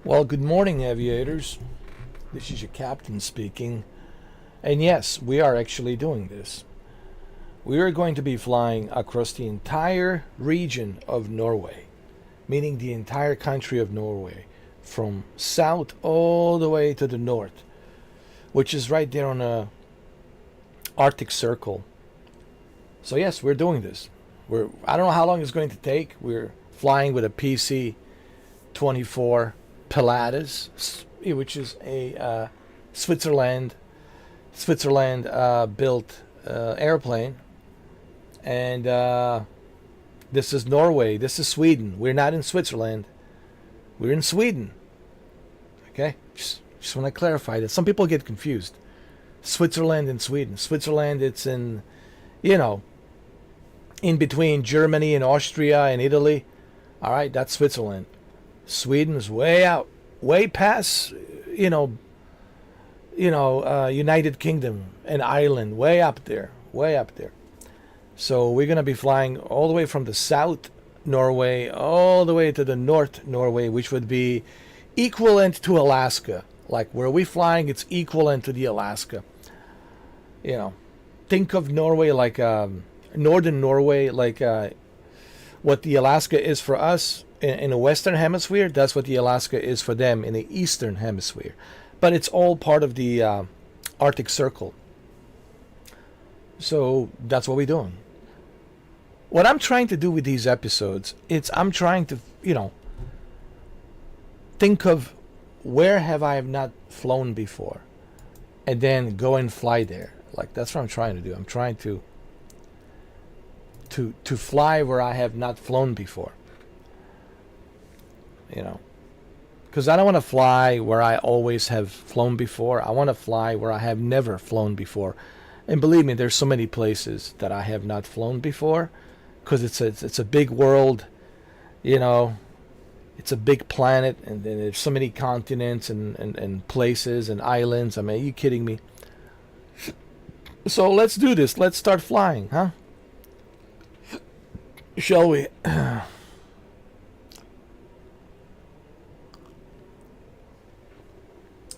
Well, good morning, Aviators. This is your captain speaking. And yes, we are actually doing this. We are going to be flying across the entire region of Norway, meaning the entire country of Norway, from south all the way to the north, which is right there on the Arctic Circle. So yes, we're doing this. I don't know how long it's going to take. We're flying with a PC-24 PILATUS, which is a Switzerland built airplane, and this is Norway. This is Sweden. We're not in Switzerland. We're in Sweden. Okay, just want to clarify that. Some people get confused. Switzerland and Sweden. Switzerland, it's in, in between Germany and Austria and Italy. All right, that's Switzerland. Sweden is way out, way past, United Kingdom and Ireland, way up there, way up there. So we're gonna be flying all the way from the south Norway all the way to the north Norway, which would be equivalent to Alaska. Like where we're flying, it's equivalent to the Alaska. Think of Norway like northern Norway, like what the Alaska is for us in the Western Hemisphere. That's what the Alaska is for them in the Eastern Hemisphere. But it's all part of the Arctic Circle. So that's what we're doing. What I'm trying to do with these episodes, I'm trying to, think of where have I not flown before, and then go and fly there. Like that's what I'm trying to do. I'm trying to fly where I have not flown before. Because I don't want to fly where I always have flown before. I want to fly where I have never flown before. And believe me, there's so many places that I have not flown before, because it's a big world, it's a big planet, and then there's so many continents and places and islands. I mean, are you kidding me? So let's do this. Let's start flying, huh? Shall we?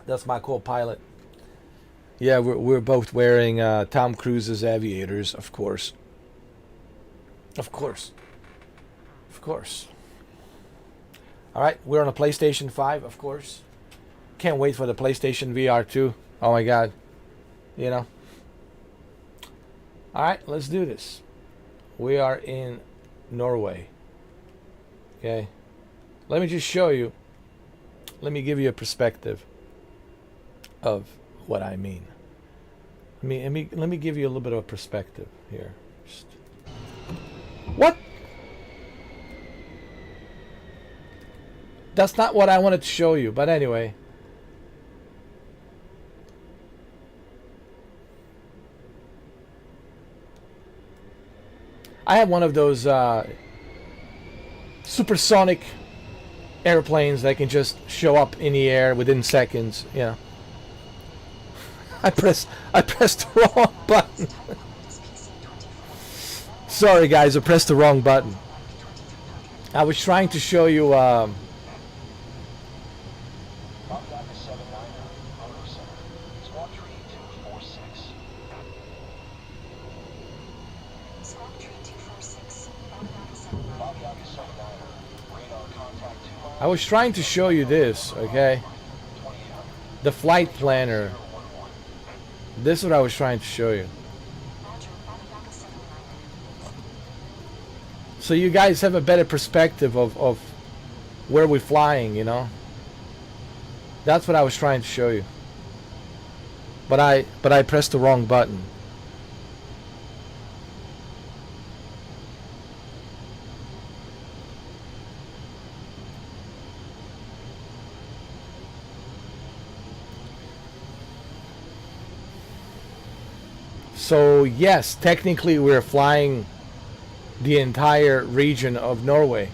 That's my co-pilot. Yeah, we're both wearing Tom Cruise's Aviators, of course. Of course. Of course. All right, we're on a PlayStation 5, of course. Can't wait for the PlayStation VR 2. Oh my God. All right, let's do this. We are in Norway. Okay. Let me just show you. Let me give you a perspective of what I mean. Let me give you a little bit of a perspective here. What? That's not what I wanted to show you, but anyway. I have one of those supersonic airplanes that can just show up in the air within seconds, I pressed the wrong button. Sorry guys, I pressed the wrong button. I was trying to show you this, okay? The flight planner. This is what I was trying to show you. So you guys have a better perspective of where we're flying, That's what I was trying to show you. But I pressed the wrong button. So yes, technically we're flying the entire region of Norway.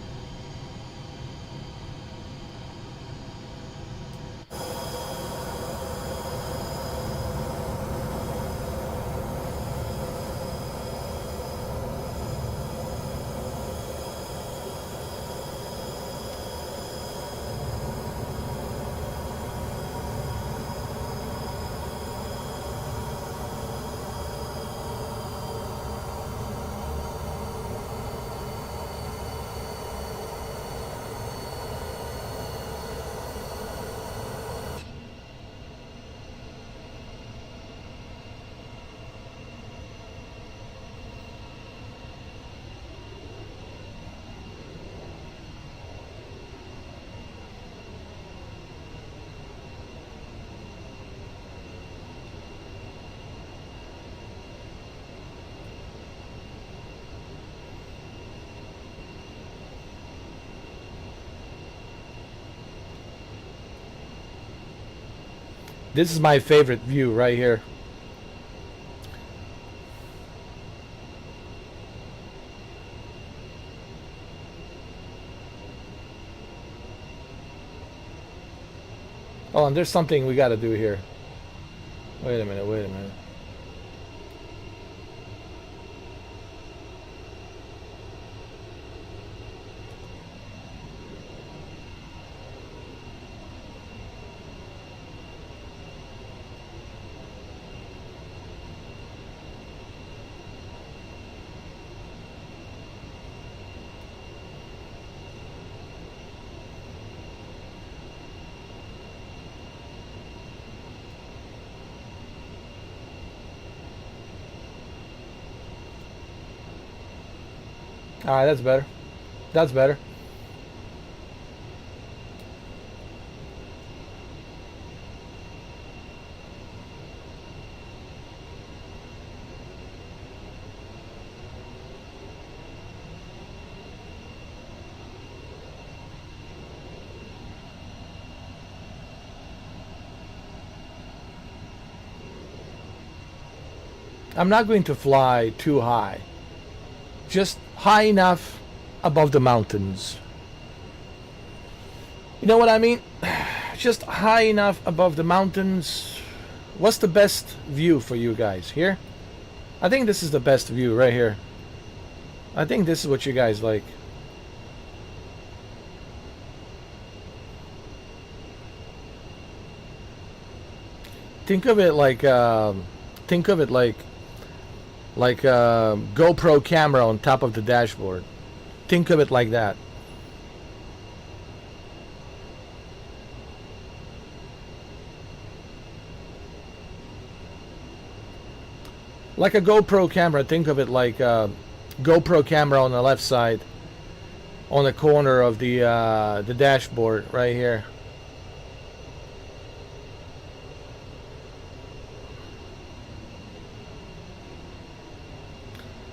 This is my favorite view right here. Oh, and there's something we got to do here. Wait a minute, wait a minute. All right, that's better. That's better. I'm not going to fly too high. Just high enough above the mountains. You know what I mean? Just high enough above the mountains. What's the best view for you guys? Here? I think this is the best view right here. I think this is what you guys like. Think of it like GoPro camera on top of the dashboard. Think of it like that. Like a GoPro camera. Think of it like a GoPro camera on the left side, on the corner of the dashboard right here.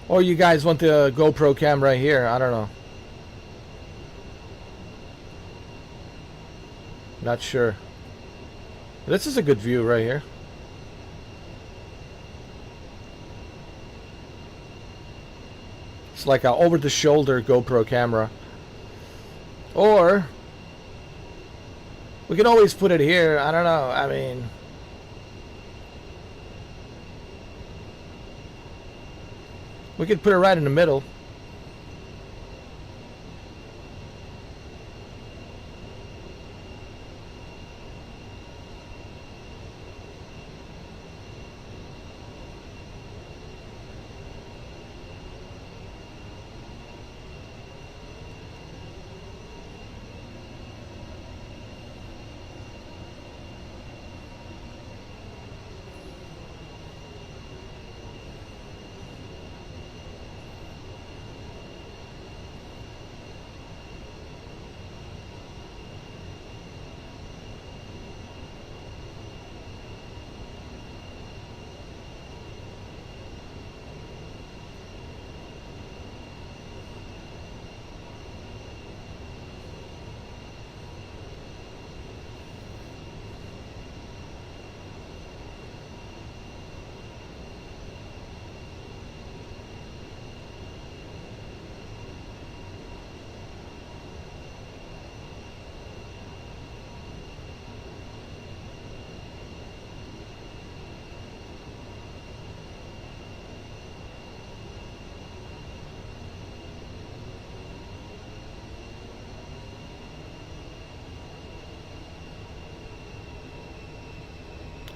Or you guys want the GoPro camera here? I don't know. Not sure. This is a good view right here. It's like a over-the-shoulder GoPro camera. Or we can always put it here. I don't know. I mean, we could put it right in the middle.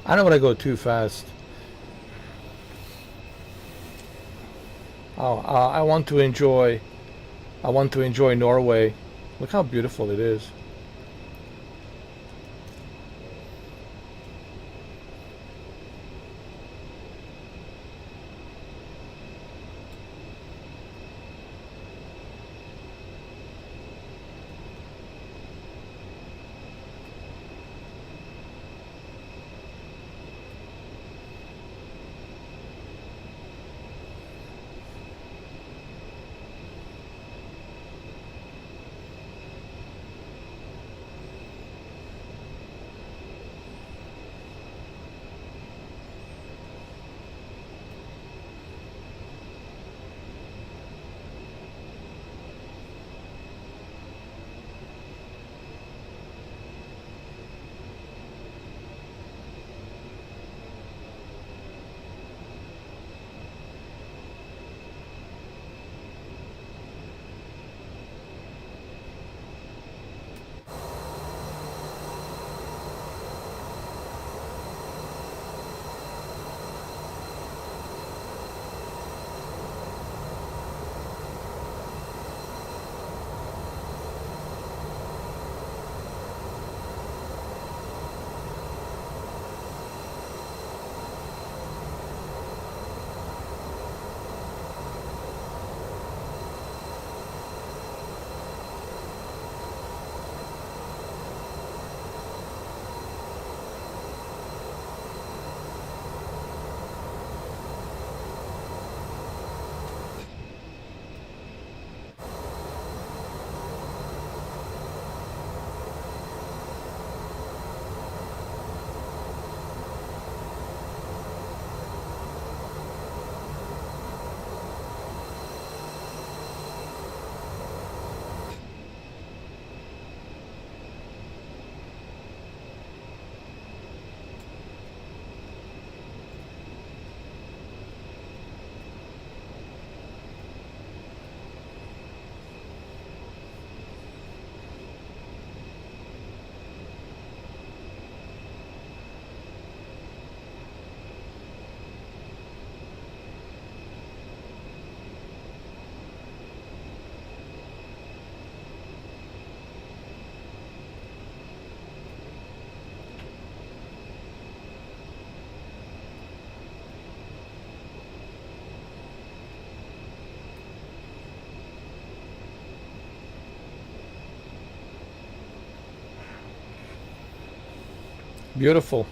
I don't want to go too fast. Oh, I want to enjoy. I want to enjoy Norway. Look how beautiful it is. Beautiful.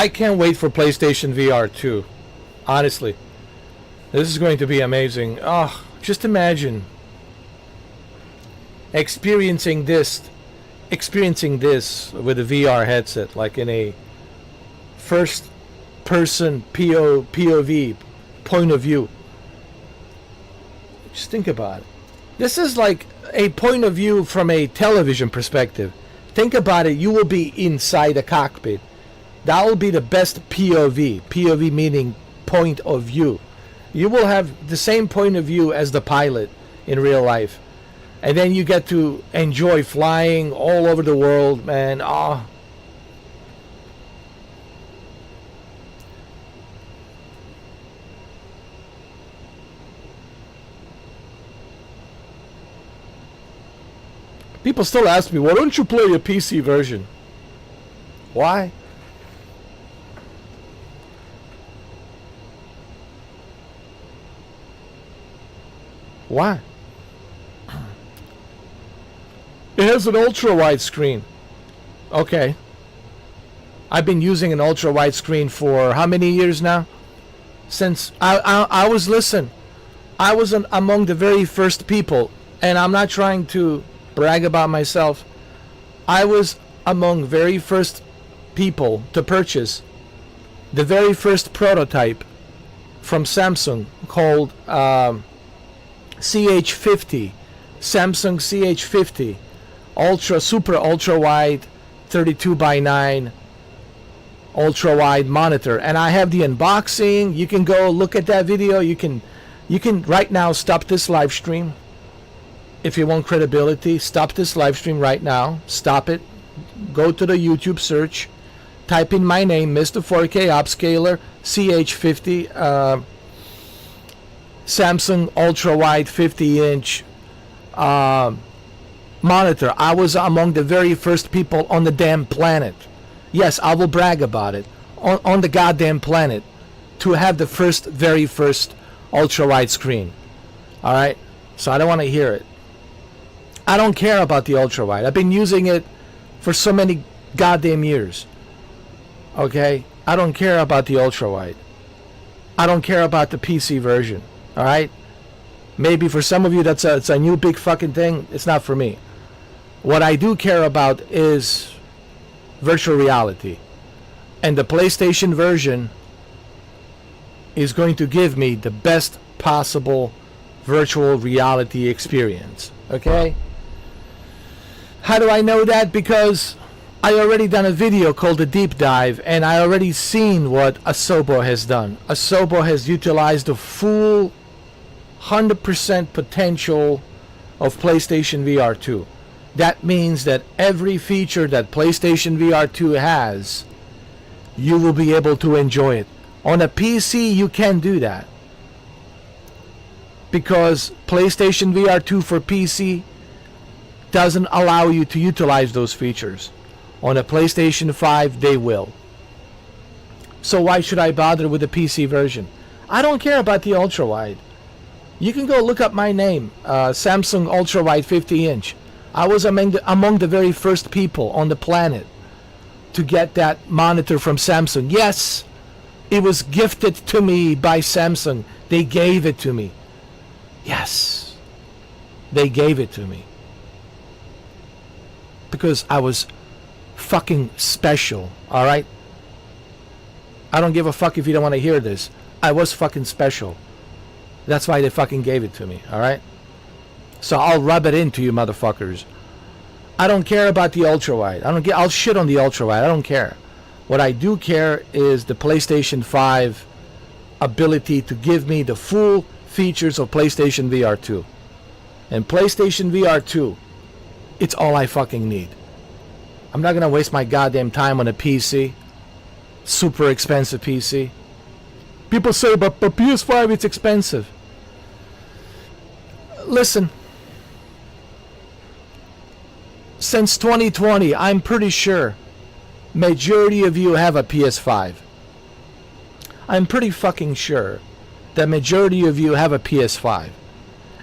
I can't wait for PlayStation VR 2. Honestly. This is going to be amazing. Oh, just imagine experiencing this with a VR headset, like in a first person POV, point of view. Just think about it. This is like a point of view from a television perspective. Think about it. You will be inside a cockpit. That will be the best POV. POV meaning point of view. You will have the same point of view as the pilot in real life. And then you get to enjoy flying all over the world, man. Ah. People still ask me, why don't you play a PC version? Why? Why? It has an ultra-wide screen. Okay. I've been using an ultra-wide screen for how many years now? Since I was, listen, I was among the very first people, and I'm not trying to brag about myself. I was among very first people to purchase the very first prototype from Samsung called CH50, Samsung CH50, super ultra wide 32:9 ultra wide monitor. And I have the unboxing. You can go look at that video. You can right now stop this live stream. If you want credibility, stop this live stream right now. Stop it. Go to the YouTube search. Type in my name, Mr. 4K Upscaler, CH50, Samsung Ultra Wide 50-inch monitor. I was among the very first people on the damn planet. Yes, I will brag about it. On the goddamn planet. To have the very first ultra wide screen. Alright? So I don't want to hear it. I don't care about the ultra wide. I've been using it for so many goddamn years. Okay? I don't care about the ultra wide. I don't care about the PC version. Alright? Maybe for some of you it's a new big fucking thing. It's not for me. What I do care about is virtual reality. And the PlayStation version is going to give me the best possible virtual reality experience. Okay? How do I know that? Because I already done a video called The Deep Dive, and I already seen what Asobo has done. Asobo has utilized the full 100% potential of PlayStation VR 2. That means that every feature that PlayStation VR 2 has, you will be able to enjoy it. On a PC, you can't do that. Because PlayStation VR 2 for PC doesn't allow you to utilize those features. On a PlayStation 5, they will. So why should I bother with the PC version? I don't care about the ultra-wide. You can go look up my name, Samsung ultra-wide 50-inch. I was among the very first people on the planet to get that monitor from Samsung. Yes, it was gifted to me by Samsung. They gave it to me. Yes, they gave it to me. Because I was fucking special, alright? I don't give a fuck if you don't want to hear this. I was fucking special. That's why they fucking gave it to me, alright? So I'll rub it into you motherfuckers. I don't care about the ultra-wide. I'll shit on the ultra-wide. I don't care. What I do care is the PlayStation 5 ability to give me the full features of PlayStation VR 2. And PlayStation VR 2, it's all I fucking need. I'm not gonna waste my goddamn time on a PC. Super expensive PC. People say, but PS5, it's expensive. Listen. Since 2020, I'm pretty sure majority of you have a PS5. I'm pretty fucking sure that majority of you have a PS5.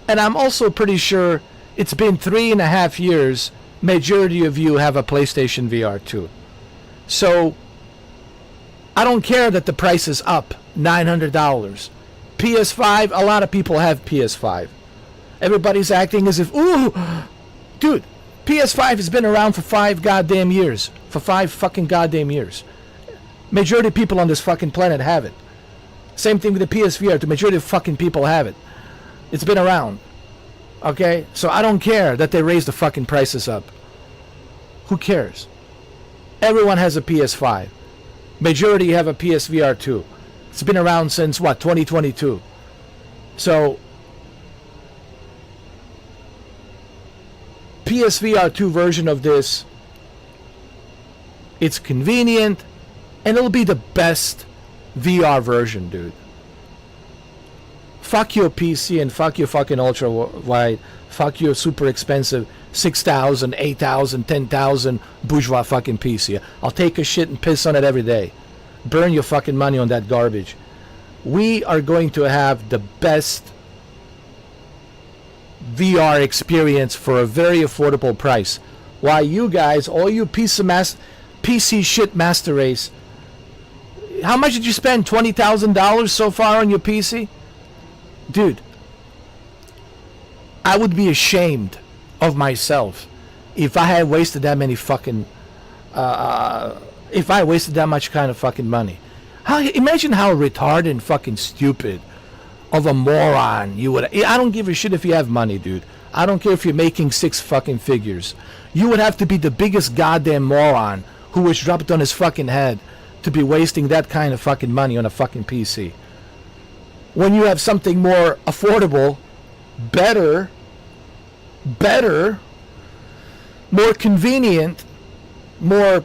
And I'm also pretty sure it's been 3.5 years, majority of you have a PlayStation VR 2. So I don't care that the price is up $900. PS5, a lot of people have PS5. Everybody's acting as if, ooh, dude, PS5 has been around for 5 goddamn years. For 5 fucking goddamn years. Majority of people on this fucking planet have it. Same thing with the PSVR. The majority of fucking people have it. It's been around. Okay? So I don't care that they raise the fucking prices up. Who cares? Everyone has a PS5. Majority have a PSVR 2. It's been around since, what, 2022. So, PSVR 2 version of this, it's convenient, and it'll be the best VR version, dude. Fuck your PC and fuck your fucking ultra wide. Fuck your super expensive 6,000, 8,000, 10,000 bourgeois fucking PC. I'll take a shit and piss on it every day. Burn your fucking money on that garbage. We are going to have the best VR experience for a very affordable price. Why you guys, all you PC shit master race, how much did you spend? $20,000 so far on your PC? Dude, I would be ashamed of myself if I had wasted that many fucking if I wasted that much kind of fucking money. Imagine how retarded and fucking stupid of a moron you would. I don't give a shit if you have money, dude. I don't care if you're making 6 fucking figures. You would have to be the biggest goddamn moron who was dropped on his fucking head to be wasting that kind of fucking money on a fucking PC. When you have something more affordable, better, more convenient, more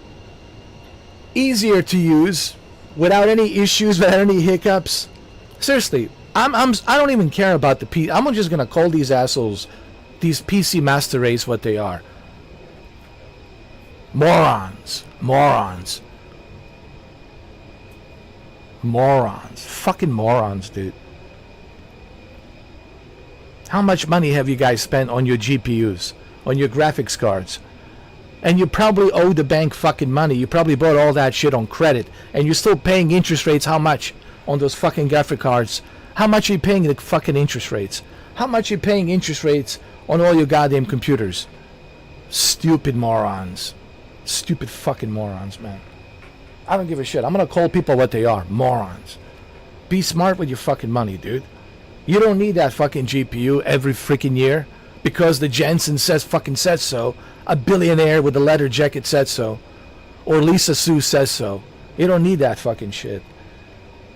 easier to use, without any issues, without any hiccups. Seriously, I don't even care about the PC. I'm just gonna call these assholes, these PC master race, what they are. Morons. Fucking morons, dude. How much money have you guys spent on your GPUs, on your graphics cards? And you probably owe the bank fucking money. You probably bought all that shit on credit, and you're still paying interest rates. How much on those fucking graphic cards? How much are you paying the fucking interest rates? How much are you paying interest rates on all your goddamn computers? Stupid morons. Stupid fucking morons, man. I don't give a shit. I'm gonna call people what they are. Morons. Be smart with your fucking money, dude. You don't need that fucking GPU every freaking year because the Jensen says so. A billionaire with a leather jacket said so. Or Lisa Sue says so. You don't need that fucking shit.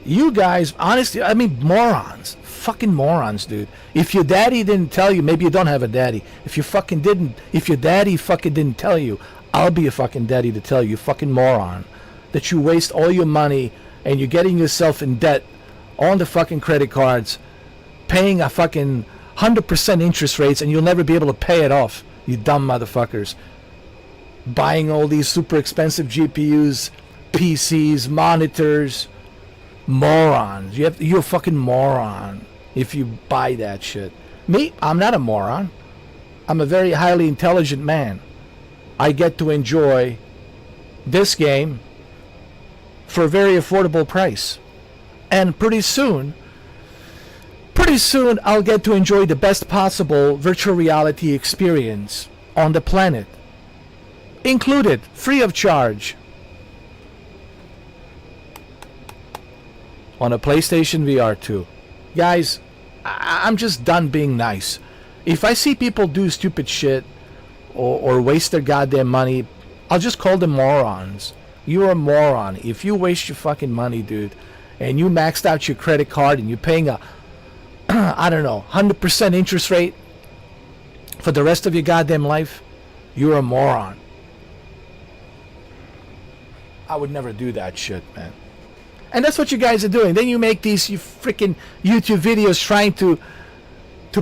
You guys, honestly, I mean, morons. Fucking morons, dude. If your daddy didn't tell you, maybe you don't have a daddy. If your daddy fucking didn't tell you, I'll be a fucking daddy to tell you, fucking moron, that you waste all your money and you're getting yourself in debt on the fucking credit cards, paying a fucking 100% interest rates, and you'll never be able to pay it off. You dumb motherfuckers. Buying all these super expensive GPUs, PCs, monitors. Morons. You're a fucking moron if you buy that shit. Me, I'm not a moron. I'm a very highly intelligent man. I get to enjoy this game for a very affordable price. And pretty soon I'll get to enjoy the best possible virtual reality experience on the planet. Included, free of charge. On a PlayStation VR 2. Guys, I'm just done being nice. If I see people do stupid shit or waste their goddamn money, I'll just call them morons. You're a moron. If you waste your fucking money, dude, and you maxed out your credit card and you're paying a, I don't know, 100% interest rate for the rest of your goddamn life, you're a moron. I would never do that shit, man. And that's what you guys are doing. Then you make these freaking YouTube videos trying to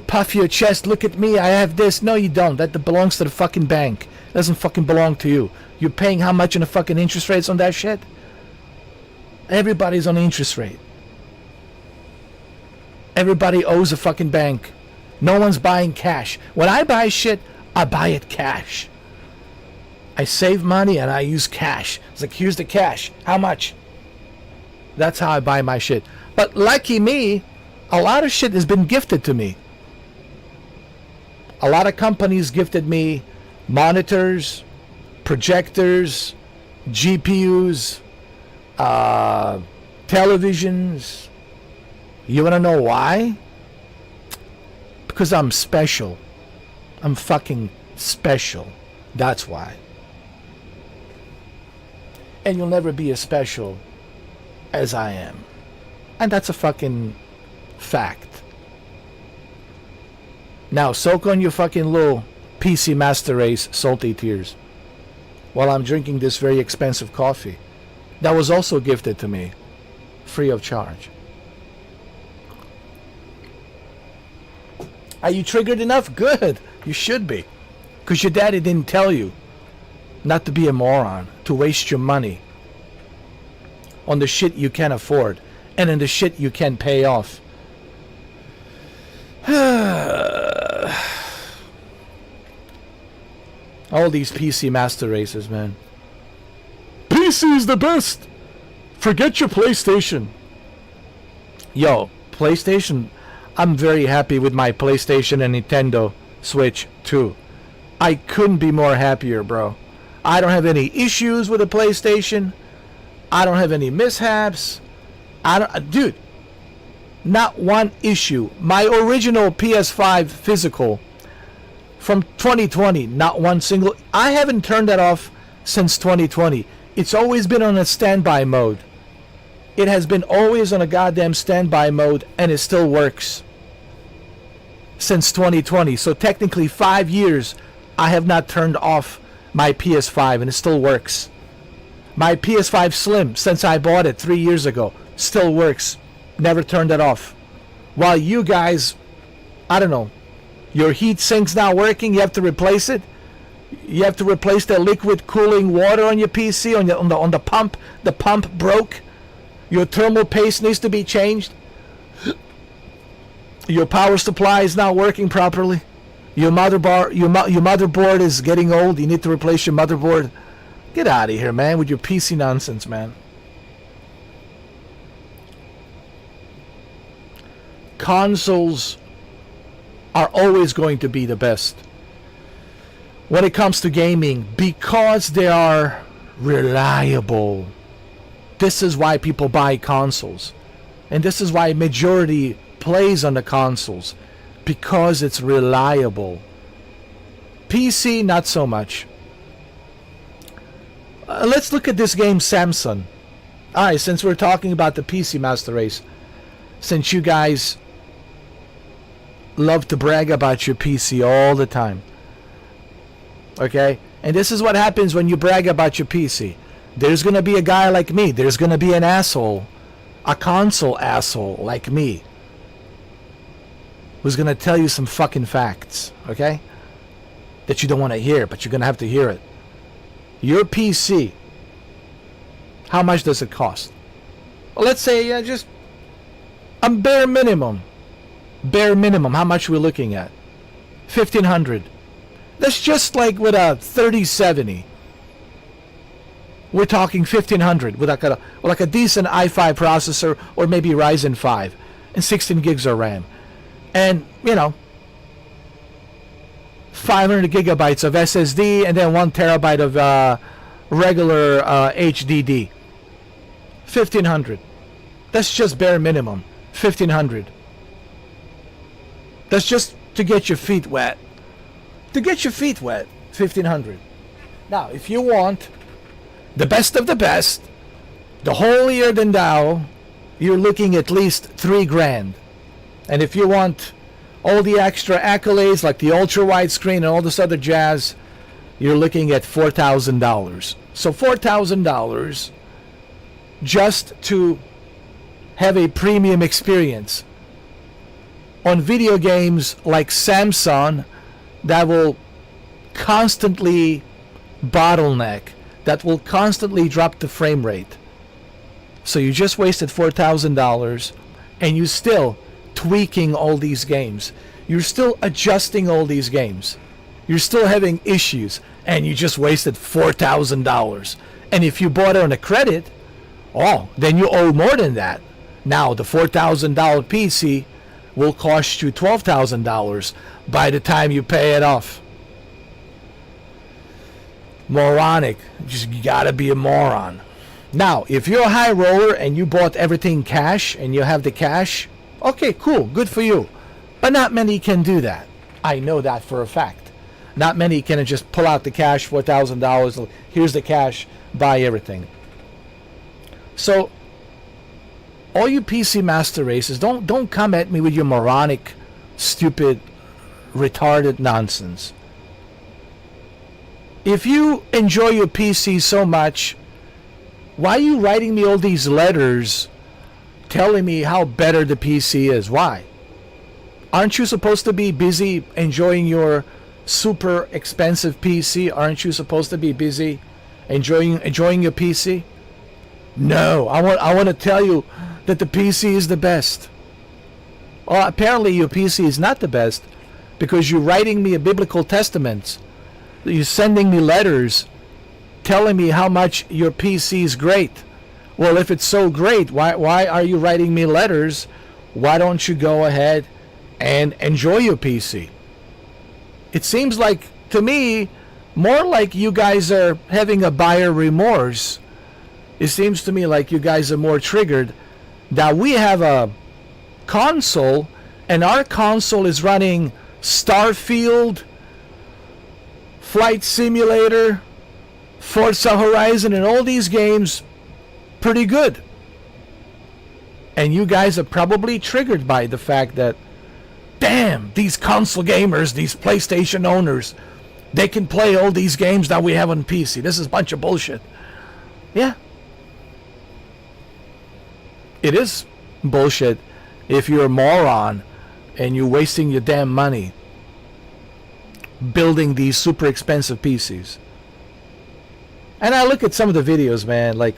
puff your chest. Look at me, I have this. No, you don't. That belongs to the fucking bank. It doesn't fucking belong to you. You're paying how much in the fucking interest rates on that shit? Everybody's on interest rate. Everybody owes a fucking bank. No one's buying cash. When I buy shit, I buy it cash. I save money and I use cash. It's like, here's the cash. How much? That's how I buy my shit. But lucky me, a lot of shit has been gifted to me. A lot of companies gifted me monitors, projectors, GPUs, televisions. You want to know why? Because I'm special. I'm fucking special. That's why. And you'll never be as special as I am. And that's a fucking fact. Now, soak on your fucking little PC Master Race salty tears while I'm drinking this very expensive coffee that was also gifted to me free of charge. Are you triggered enough? Good. You should be. Because your daddy didn't tell you not to be a moron, to waste your money on the shit you can't afford and in the shit you can't pay off. All these PC Master Races, man. PC is the best. Forget your PlayStation. Yo, PlayStation, I'm very happy with my PlayStation and Nintendo Switch 2. I couldn't be more happier, bro. I don't have any issues with the PlayStation. I don't have any mishaps. Dude, not one issue. My original PS5 physical from 2020, not one single. I haven't turned that off since 2020. It's always been on a standby mode. It has been always on a goddamn standby mode, and it still works since 2020. So technically 5 years I have not turned off my PS5, and it still works. My PS5 Slim, since I bought it 3 years ago, still works. Never turned it off. While you guys, I don't know, your heat sink's not working, you have to replace it. You have to replace the liquid cooling water on your PC, on the pump. The pump broke. Your thermal paste needs to be changed. Your power supply is not working properly. Your motherboard is getting old. You need to replace your motherboard. Get out of here, man, with your PC nonsense, man. Consoles are always going to be the best when it comes to gaming because they are reliable. This is why people buy consoles. And this is why majority plays on the consoles. Because it's reliable. PC, not so much. Let's look at this game, Samsung. Alright, since we're talking about the PC Master Race, since you guys love to brag about your PC all the time. Okay? And this is what happens when you brag about your PC. There's going to be a guy like me. There's going to be an asshole. A console asshole like me. Who's going to tell you some fucking facts. Okay? That you don't want to hear, but you're going to have to hear it. Your PC. How much does it cost? Well, let's say just a bare minimum. Bare minimum. How much are we looking at? $1,500. That's just like with a 3070. We're talking $1,500 with like a decent i5 processor or maybe Ryzen 5 and 16 gigs of RAM. And, you know, 500 gigabytes of SSD and then 1 terabyte of regular HDD. $1,500. That's just bare minimum. $1,500. That's just to get your feet wet. To get your feet wet, $1,500. Now, if you want the best of the best, the holier than thou, you're looking at least $3,000. And if you want all the extra accolades like the ultra wide screen and all this other jazz, you're looking at $4,000. So $4,000 just to have a premium experience on video games like Samsung that will constantly bottleneck, that will constantly drop the frame rate. So you just wasted $4,000 and you still tweaking all these games. You're still adjusting all these games. You're still having issues and you just wasted $4,000. And if you bought it on a credit Oh, then you owe more than that. Now, the $4,000 PC will cost you $12,000 by the time you pay it off. Moronic. You gotta be a moron. Now, if you're a high roller and you bought everything cash and you have the cash, okay, cool, good for you. But not many can do that. I know that for a fact. Not many can just pull out the cash, $4,000, here's the cash, buy everything. So, all you PC Master Races, don't come at me with your moronic, stupid, retarded nonsense. If you enjoy your PC so much, why are you writing me all these letters telling me how better the PC is? Why? Aren't you supposed to be busy enjoying your super expensive PC? Aren't you supposed to be busy enjoying your PC? No, I want to tell you that the PC is the best. Well, apparently your PC is not the best because you're writing me a biblical testament. You're sending me letters telling me how much your PC is great. Well, if it's so great, why are you writing me letters? Why don't you go ahead and enjoy your PC? It seems like, to me, more like you guys are having a buyer remorse. It seems to me like you guys are more triggered that we have a console and our console is running Starfield, Flight Simulator, Forza Horizon, and all these games pretty good. And you guys are probably triggered by the fact that, damn, these console gamers, these PlayStation owners, they can play all these games that we have on PC. This is a bunch of bullshit. Yeah. It is bullshit if you're a moron and you're wasting your damn money building these super expensive PCs. And I look at some of the videos, man, like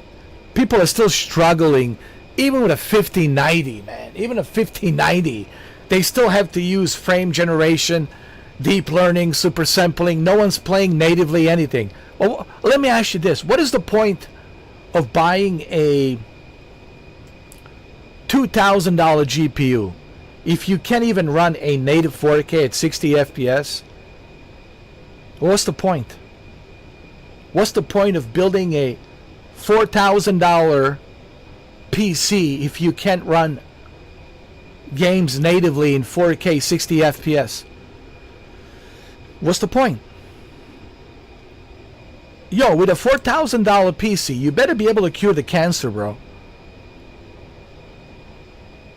people are still struggling even with a 5090, man. Even a 5090, they still have to use frame generation, deep learning, super sampling. No one's playing natively anything. Well, let me ask you this. What is the point of buying a $2,000 GPU if you can't even run a native 4K at 60 FPS? What's the point? What's the point of building a $4,000 PC if you can't run games natively in 4K 60 FPS? What's the point? Yo, with a $4,000 PC, you better be able to cure the cancer, bro.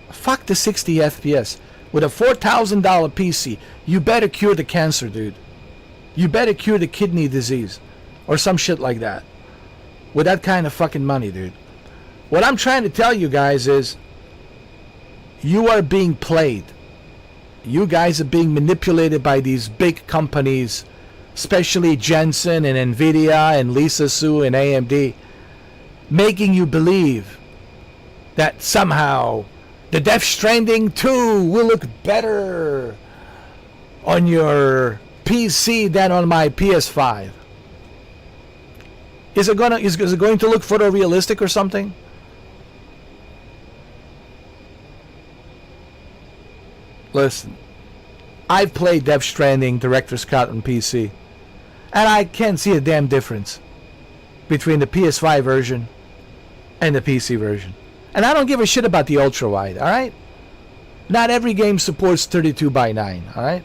Fuck the 60 FPS. With a $4,000 PC, you better cure the cancer, dude. You better cure the kidney disease. Or some shit like that. With that kind of fucking money, dude. What I'm trying to tell you guys is, you are being played. You guys are being manipulated by these big companies, especially Jensen and Nvidia and Lisa Su and AMD, making you believe that somehow the Death Stranding 2 will look better on your PC than on my PS5. Is it going to look photorealistic or something? Listen, I've played Death Stranding Director's Cut on PC, and I can't see a damn difference between the PS5 version and the PC version. And I don't give a shit about the ultra-wide, alright? Not every game supports 32:9, alright?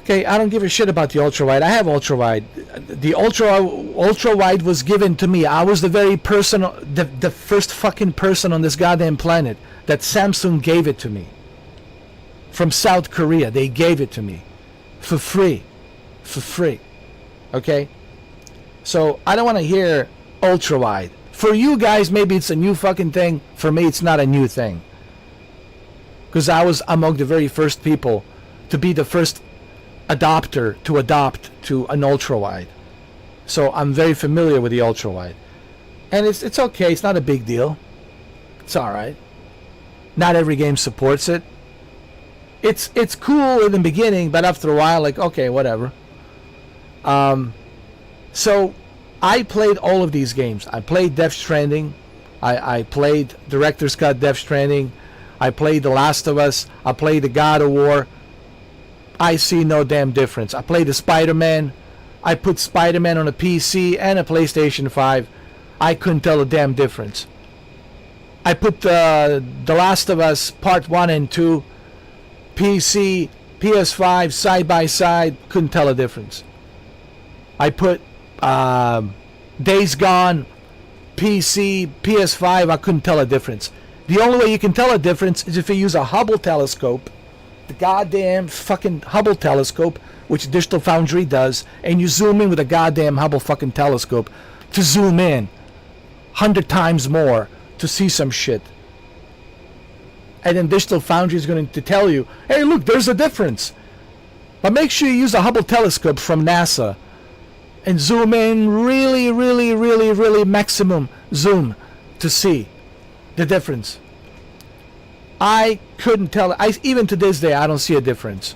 Okay, I don't give a shit about the ultra-wide. I have ultra-wide. The ultra-wide was given to me. I was the very person, the first fucking person on this goddamn planet that Samsung gave it to me. From South Korea, they gave it to me. For free. For free. Okay? So, I don't want to hear ultra-wide. For you guys, maybe it's a new fucking thing. For me, it's not a new thing. Because I was among the very first people to be the first adopter to adopt to an ultra-wide. So I'm very familiar with the ultra-wide. And it's okay, it's not a big deal. It's alright. Not every game supports it. It's cool in the beginning, but after a while, like, okay, whatever. So I played all of these games. I played Death Stranding. I played Director's Cut Death Stranding. I played The Last of Us. I played the God of War. I see no damn difference. I played the Spider-Man. I put Spider-Man on a PC and a PlayStation 5. I couldn't tell a damn difference. I put The Last of Us Part 1 and 2, PC, PS5, side by side. Couldn't tell a difference. I put Days Gone, PC, PS5. I couldn't tell a difference. The only way you can tell a difference is if you use a Hubble telescope, the goddamn fucking Hubble telescope, which Digital Foundry does, and you zoom in with a goddamn Hubble fucking telescope to zoom in 100 times more to see some shit. And then Digital Foundry is going to tell you, hey, look, there's a difference. But make sure you use a Hubble telescope from NASA and zoom in really maximum zoom to see the difference. I couldn't tell. Even to this day, I don't see a difference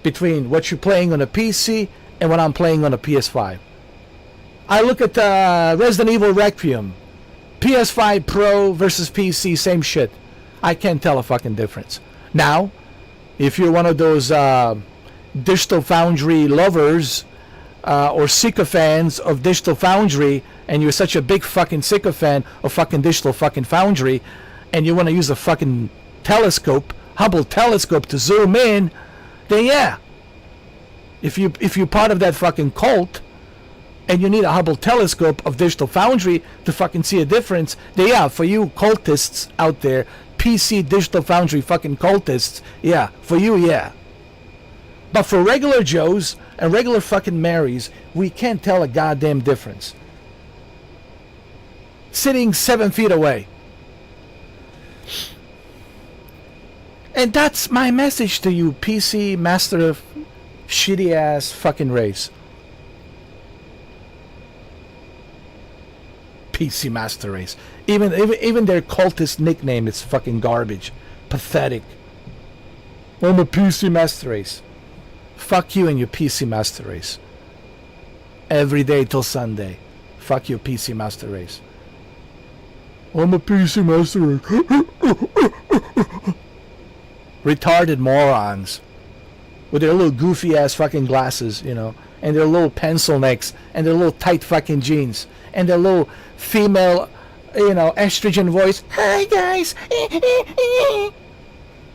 between what you're playing on a PC and what I'm playing on a PS5. I look at Resident Evil Requiem, PS5 Pro versus PC, same shit. I can't tell a fucking difference. Now, if you're one of those Digital Foundry lovers or sycophants of Digital Foundry, and you're such a big fucking sycophant of fucking Digital fucking Foundry, and you want to use a fucking telescope, Hubble telescope, to zoom in, then yeah. If you're part of that fucking cult, and you need a Hubble telescope of Digital Foundry to fucking see a difference, then yeah, for you cultists out there, PC Digital Foundry fucking cultists, yeah, for you, yeah. But for regular Joes and regular fucking Marys, we can't tell a goddamn difference. Sitting 7 feet away. And that's my message to you, PC master of shitty ass fucking race. PC master race. Even their cultist nickname is fucking garbage. Pathetic. I'm a PC master race. Fuck you and your PC master race. Every day till Sunday. Fuck your PC master race. I'm a PC master race. Retarded morons. With their little goofy ass fucking glasses, you know. And their little pencil necks. And their little tight fucking jeans. And their little female, you know, estrogen voice. Hi guys.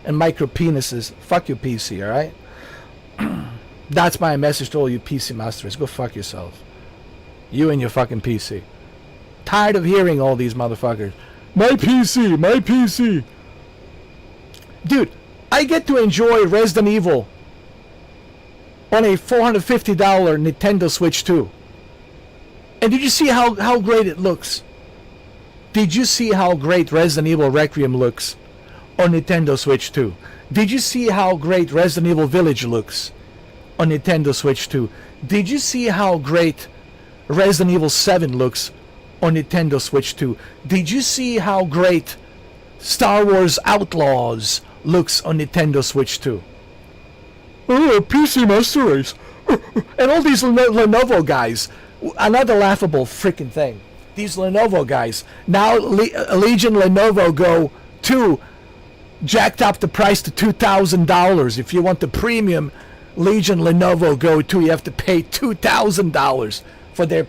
And micro penises. Fuck your PC, alright? That's my message to all you PC masters. Go fuck yourself. You and your fucking PC. Tired of hearing all these motherfuckers. My PC, my PC. Dude, I get to enjoy Resident Evil on a $450 Nintendo Switch 2. And did you see how great it looks? Did you see how great Resident Evil Requiem looks on Nintendo Switch 2? Did you see how great Resident Evil Village looks on Nintendo Switch 2? Did you see how great Resident Evil 7 looks on Nintendo Switch 2? Did you see how great Star Wars Outlaws looks on Nintendo Switch 2? Oh, PC Master Race. And all these Lenovo guys. Another laughable freaking thing. These Lenovo guys. Now Legion Lenovo Go 2 jacked up the price to $2,000. If you want the premium Legion Lenovo Go 2, you have to pay $2,000 for their,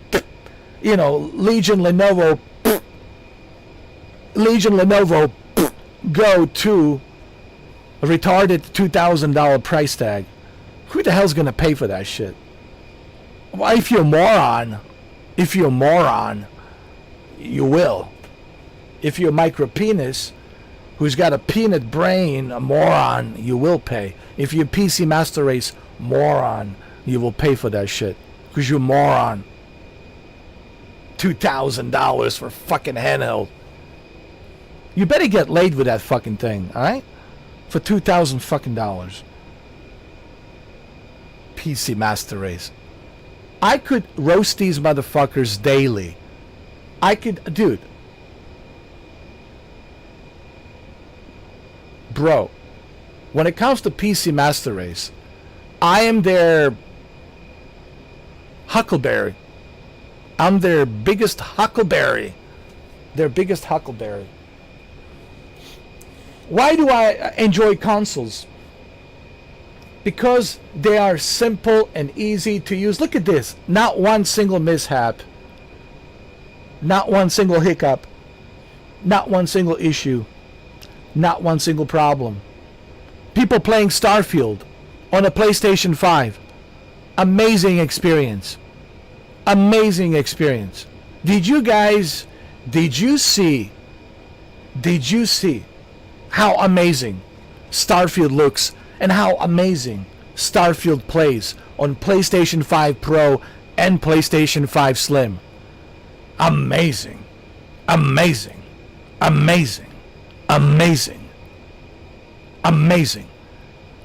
you know, Legion Lenovo Go 2, a retarded $2,000 price tag. Who the hell's gonna pay for that shit? Well, if you're a moron, you will. If you're a micro penis who's got a peanut brain, a moron, you will pay. If you're PC Master Race moron, you will pay for that shit. Because you're a moron. $2,000 for fucking handheld. You better get laid with that fucking thing, alright? For $2,000 fucking dollars. PC Master Race. I could roast these motherfuckers daily. I could, dude. Bro, when it comes to PC Master Race, I am their Huckleberry. I'm their biggest huckleberry. Their biggest huckleberry. Why do I enjoy consoles? Because they are simple and easy to use. Look at this. Not one single mishap. Not one single hiccup. Not one single issue. Not one single problem. People playing Starfield on a PlayStation 5. Amazing experience. Amazing experience. Did you see how amazing Starfield looks and how amazing Starfield plays on PlayStation 5 Pro and PlayStation 5 Slim? Amazing. Amazing. Amazing. Amazing. Amazing.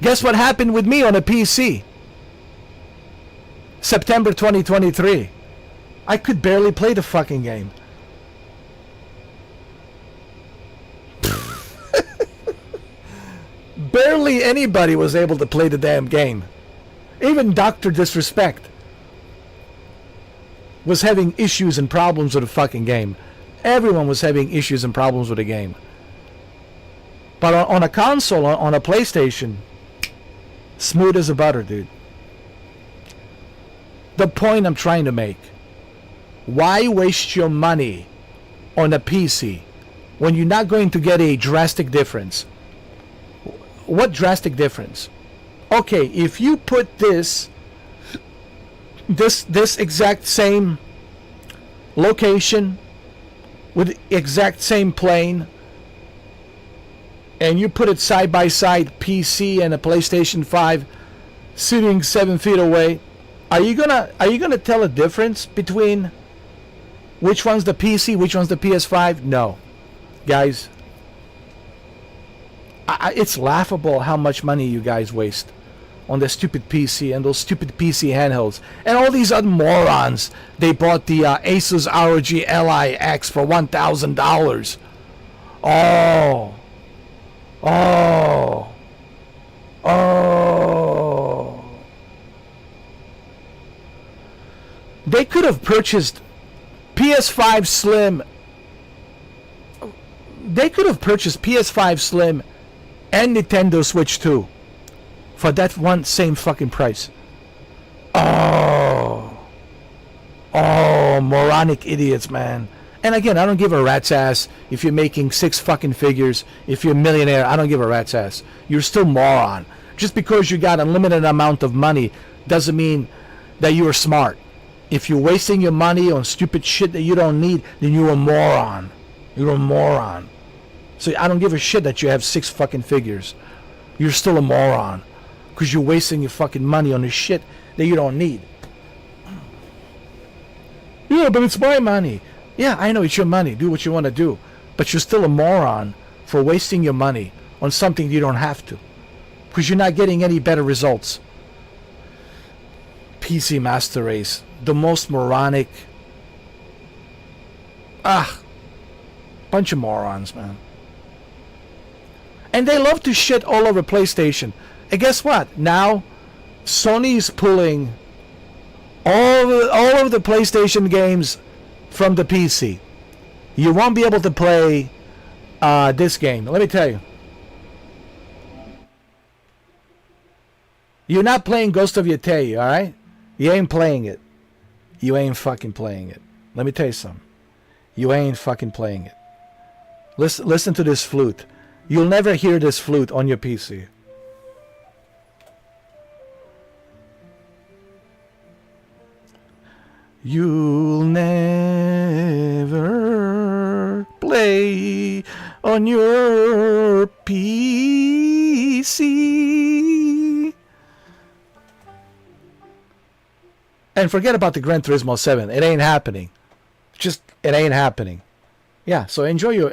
Guess what happened with me on a PC? September 2023. I could barely play the fucking game. Barely anybody was able to play the damn game. Even Dr. Disrespect was having issues and problems with the fucking game. Everyone was having issues and problems with the game. But on a console, on a PlayStation, smooth as a butter, dude. The point I'm trying to make. Why waste your money on a PC when you're not going to get a drastic difference? What drastic difference? Okay, if you put this exact same location with the exact same plane, and you put it side by side, PC and a PlayStation 5 sitting 7 feet away, are you gonna tell a difference between which one's the PC, which one's the PS5? No, guys. It's laughable how much money you guys waste on the stupid PC and those stupid PC handhelds. And all these other morons, they bought the Asus ROG Li X for $1,000. Oh. Oh. Oh. They could have purchased PS5 Slim. They could have purchased PS5 Slim and Nintendo Switch 2 for that one same fucking price. Oh, moronic idiots, man. And again, I don't give a rat's ass if you're making 6 fucking figures. If you're a millionaire, I don't give a rat's ass. You're still moron. Just because you got unlimited amount of money doesn't mean that you are smart. If you're wasting your money on stupid shit that you don't need, then you're a moron. You're a moron. So I don't give a shit that you have 6 fucking figures. You're still a moron. Because you're wasting your fucking money on the shit that you don't need. Yeah, but it's my money. Yeah, I know it's your money. Do what you want to do. But you're still a moron for wasting your money on something you don't have to. Because you're not getting any better results. PC Master Race. The most moronic. Bunch of morons, man. And they love to shit all over PlayStation. And guess what? Now, Sony's pulling all of the PlayStation games from the PC. You won't be able to play this game. Let me tell you. You're not playing Ghost of Yotei, alright? You ain't playing it. You ain't fucking playing it. Let me tell you something. You ain't fucking playing it. Listen to this flute. You'll never hear this flute on your PC. You'll never play on your PC. And forget about the Gran Turismo 7. It ain't happening. Just, it ain't happening. Yeah, so enjoy your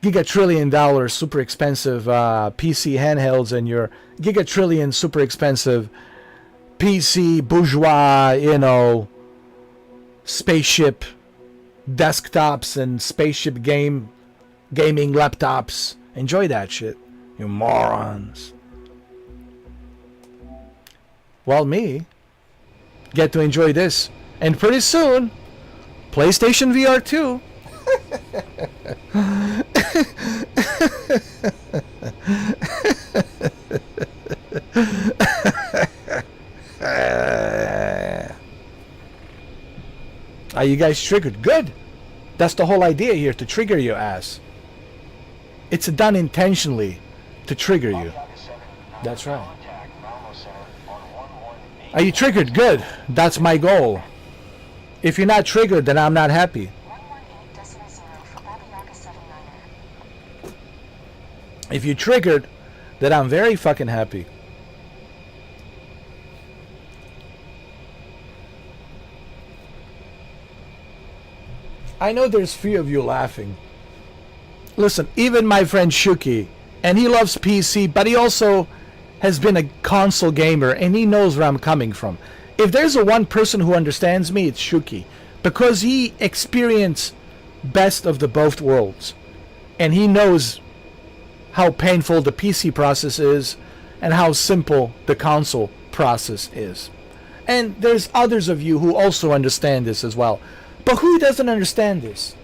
giga-trillion-dollar super expensive PC handhelds and your giga-trillion super expensive PC bourgeois, spaceship desktops and spaceship gaming laptops. Enjoy that shit, you morons. Well, me get to enjoy this And pretty soon, PlayStation VR 2. Are you guys triggered? Good. That's the whole idea here, to trigger your ass. It's done intentionally to trigger you. That's right. Are you triggered? Good. That's my goal. If you're not triggered, then I'm not happy. If you're triggered, then I'm very fucking happy. I know there's few of you laughing. Listen, even my friend Shuki, and he loves PC, but he also has been a console gamer, and he knows where I'm coming from. If there's a one person who understands me, it's Shuki, because he experienced best of the both worlds, and he knows how painful the PC process is and how simple the console process is. And there's others of you who also understand this as well. But who doesn't understand this?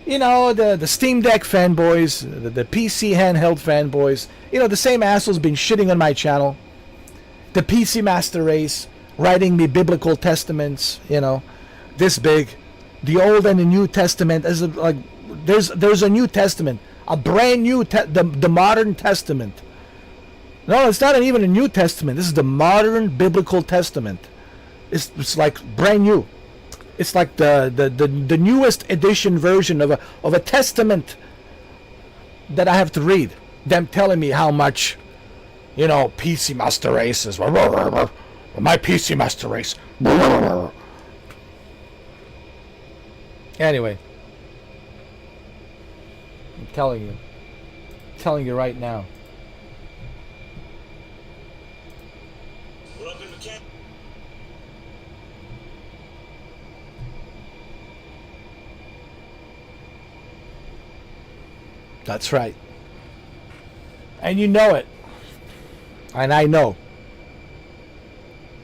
You know, the Steam Deck fanboys, the PC handheld fanboys, you know, the same assholes been shitting on my channel. The PC Master Race, writing me biblical testaments, you know, this big. The Old and the New Testament, as like there's a New Testament, a brand new, the Modern Testament. No, it's not even a New Testament. This is the Modern Biblical Testament. It's like brand new. It's like the newest edition version of a testament that I have to read. Them telling me how much, you know, PC Master Race is. My PC Master Race. Anyway, I'm telling you right now. That's right. And you know it. And I know.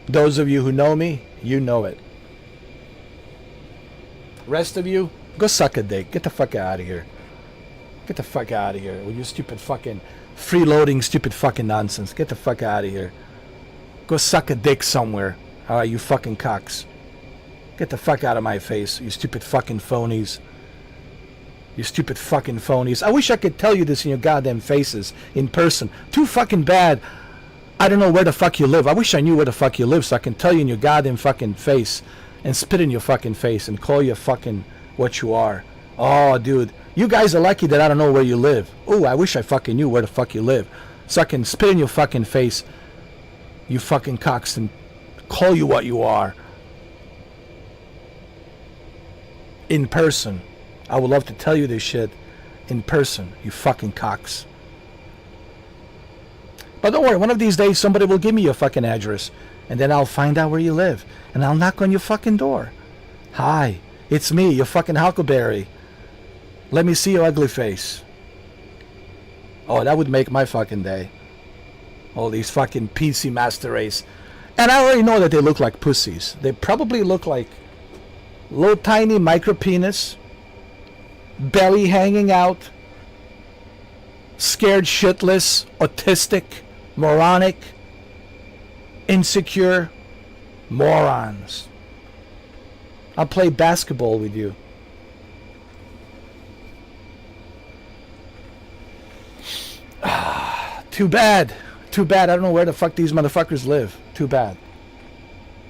Those of you who know me, you know it. Rest of you, go suck a dick. Get the fuck out of here. Get the fuck out of here with your stupid fucking freeloading, stupid fucking nonsense. Get the fuck out of here. Go suck a dick somewhere. Alright, you fucking cocks. Get the fuck out of my face, you stupid fucking phonies. You stupid fucking phonies. I wish I could tell you this in your goddamn faces, in person. Too fucking bad. I don't know where the fuck you live. I wish I knew where the fuck you live so I can tell you in your goddamn fucking face and spit in your fucking face and call you fucking what you are. Oh, dude. You guys are lucky that I don't know where you live. Oh, I wish I fucking knew where the fuck you live so I can spit in your fucking face, you fucking cocks, and call you what you are. In person. I would love to tell you this shit in person, you fucking cocks. But don't worry, one of these days somebody will give me your fucking address, and then I'll find out where you live, and I'll knock on your fucking door. Hi, it's me, your fucking Huckleberry. Let me see your ugly face. Oh, that would make my fucking day. All these fucking PC Master Race. And I already know that they look like pussies. They probably look like little tiny micro penis, belly hanging out, scared shitless, autistic, moronic, insecure morons. I'll play basketball with you. Too bad. Too bad. I don't know where the fuck these motherfuckers live. Too bad.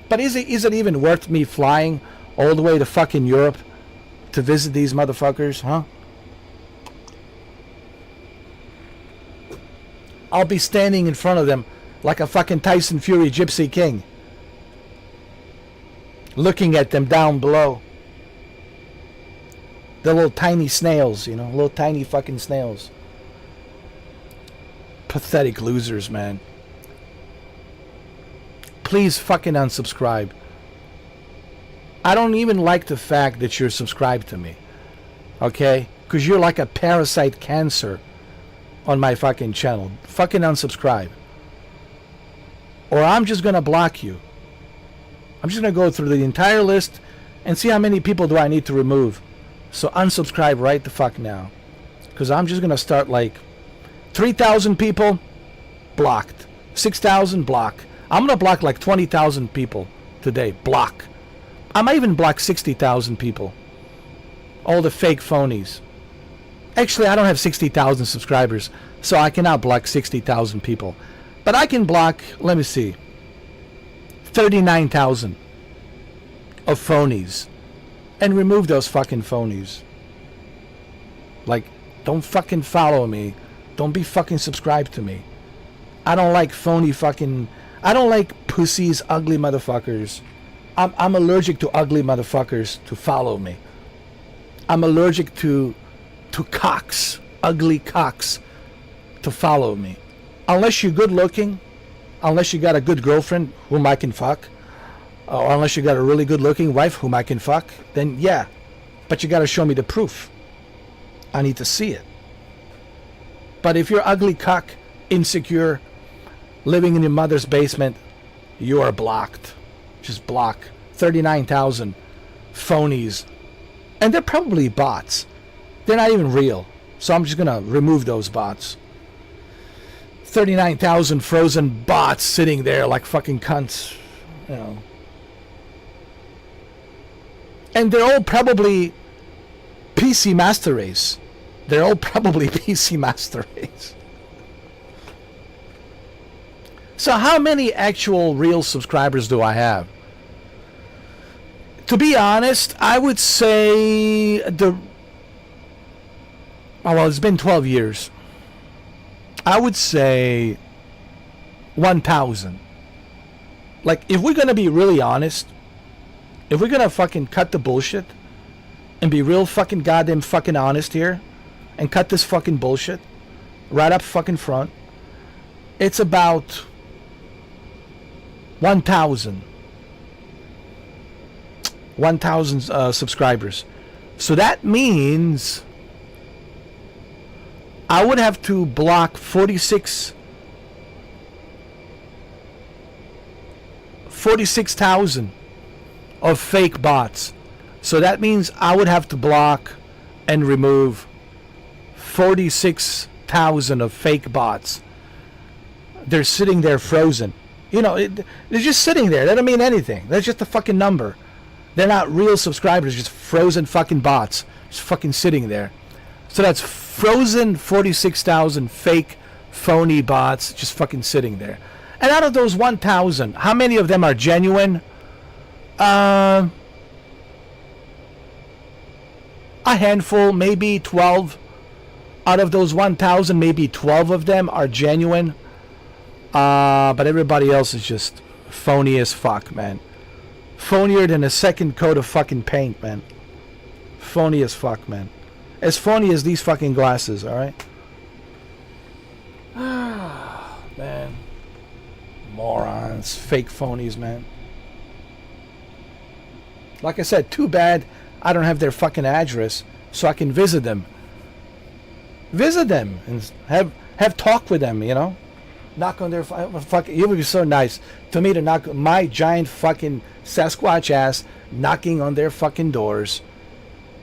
But is it even worth me flying all the way to fucking Europe to visit these motherfuckers, huh? I'll be standing in front of them like a fucking Tyson Fury Gypsy King, looking at them down below. The little tiny snails, you know, little tiny fucking snails. Pathetic losers, man. Please fucking unsubscribe. I don't even like the fact that you're subscribed to me. Okay? Because you're like a parasite cancer on my fucking channel. Fucking unsubscribe. Or I'm just gonna block you. I'm just going to go through the entire list and see how many people do I need to remove. So unsubscribe right the fuck now. Because I'm just going to start like 3,000 people, blocked. 6,000, block. I'm going to block like 20,000 people today, block. I might even block 60,000 people. All the fake phonies. Actually, I don't have 60,000 subscribers, so I cannot block 60,000 people. But I can block, let me see, 39,000 of phonies. And remove those fucking phonies. Like, don't fucking follow me. Don't be fucking subscribed to me. I don't like phony fucking... I don't like pussies, ugly motherfuckers. I'm allergic to ugly motherfuckers to follow me. I'm allergic to cocks, ugly cocks, to follow me. Unless you're good looking, unless you got a good girlfriend whom I can fuck, or unless you got a really good looking wife whom I can fuck, then yeah. But you got to show me the proof. I need to see it. But if you're ugly cock, insecure, living in your mother's basement, you are blocked. Just block. 39,000 phonies. And they're probably bots. They're not even real. So I'm just going to remove those bots. 39,000 frozen bots sitting there like fucking cunts. You know. And they're all probably PC Master Race. They're all probably PC Master Race. So how many actual real subscribers do I have? To be honest, I would say well, it's been 12 years. I would say 1,000. Like, if we're going to be really honest, if we're going to fucking cut the bullshit and be real fucking goddamn fucking honest here and cut this fucking bullshit right up fucking front, it's about 1,000 subscribers. So that means I would have to block 46,000 of fake bots. So that means I would have to block and remove 46,000 of fake bots. They're sitting there frozen. You know, they're just sitting there. They don't mean anything. They're just a fucking number. They're not real subscribers, just frozen fucking bots. Just fucking sitting there. So that's frozen 46,000 fake, phony bots just fucking sitting there. And out of those 1,000, how many of them are genuine? A handful, maybe 12. Out of those 1,000, maybe 12 of them are genuine. But everybody else is just phony as fuck, man. Phonier than a second coat of fucking paint, man. Phony as fuck, man. As phony as these fucking glasses, alright? Man. Morons. Fake phonies, man. Like I said, too bad I don't have their fucking address so I can visit them. Visit them and have talk with them, you know? Knock on their fucking... It would be so nice to me to knock my giant fucking Sasquatch ass knocking on their fucking doors.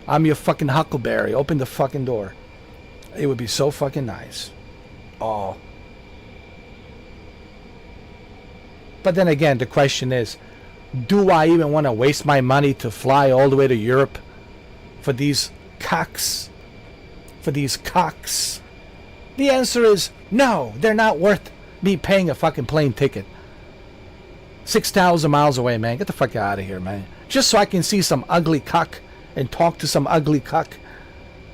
I'm your fucking Huckleberry. Open the fucking door. It would be so fucking nice. Oh. But then again, the question is, do I even want to waste my money to fly all the way to Europe for these cocks? For these cocks? The answer is no. They're not worth me paying a fucking plane ticket. 6,000 miles away, man. Get the fuck out of here, man. Just so I can see some ugly cuck and talk to some ugly cuck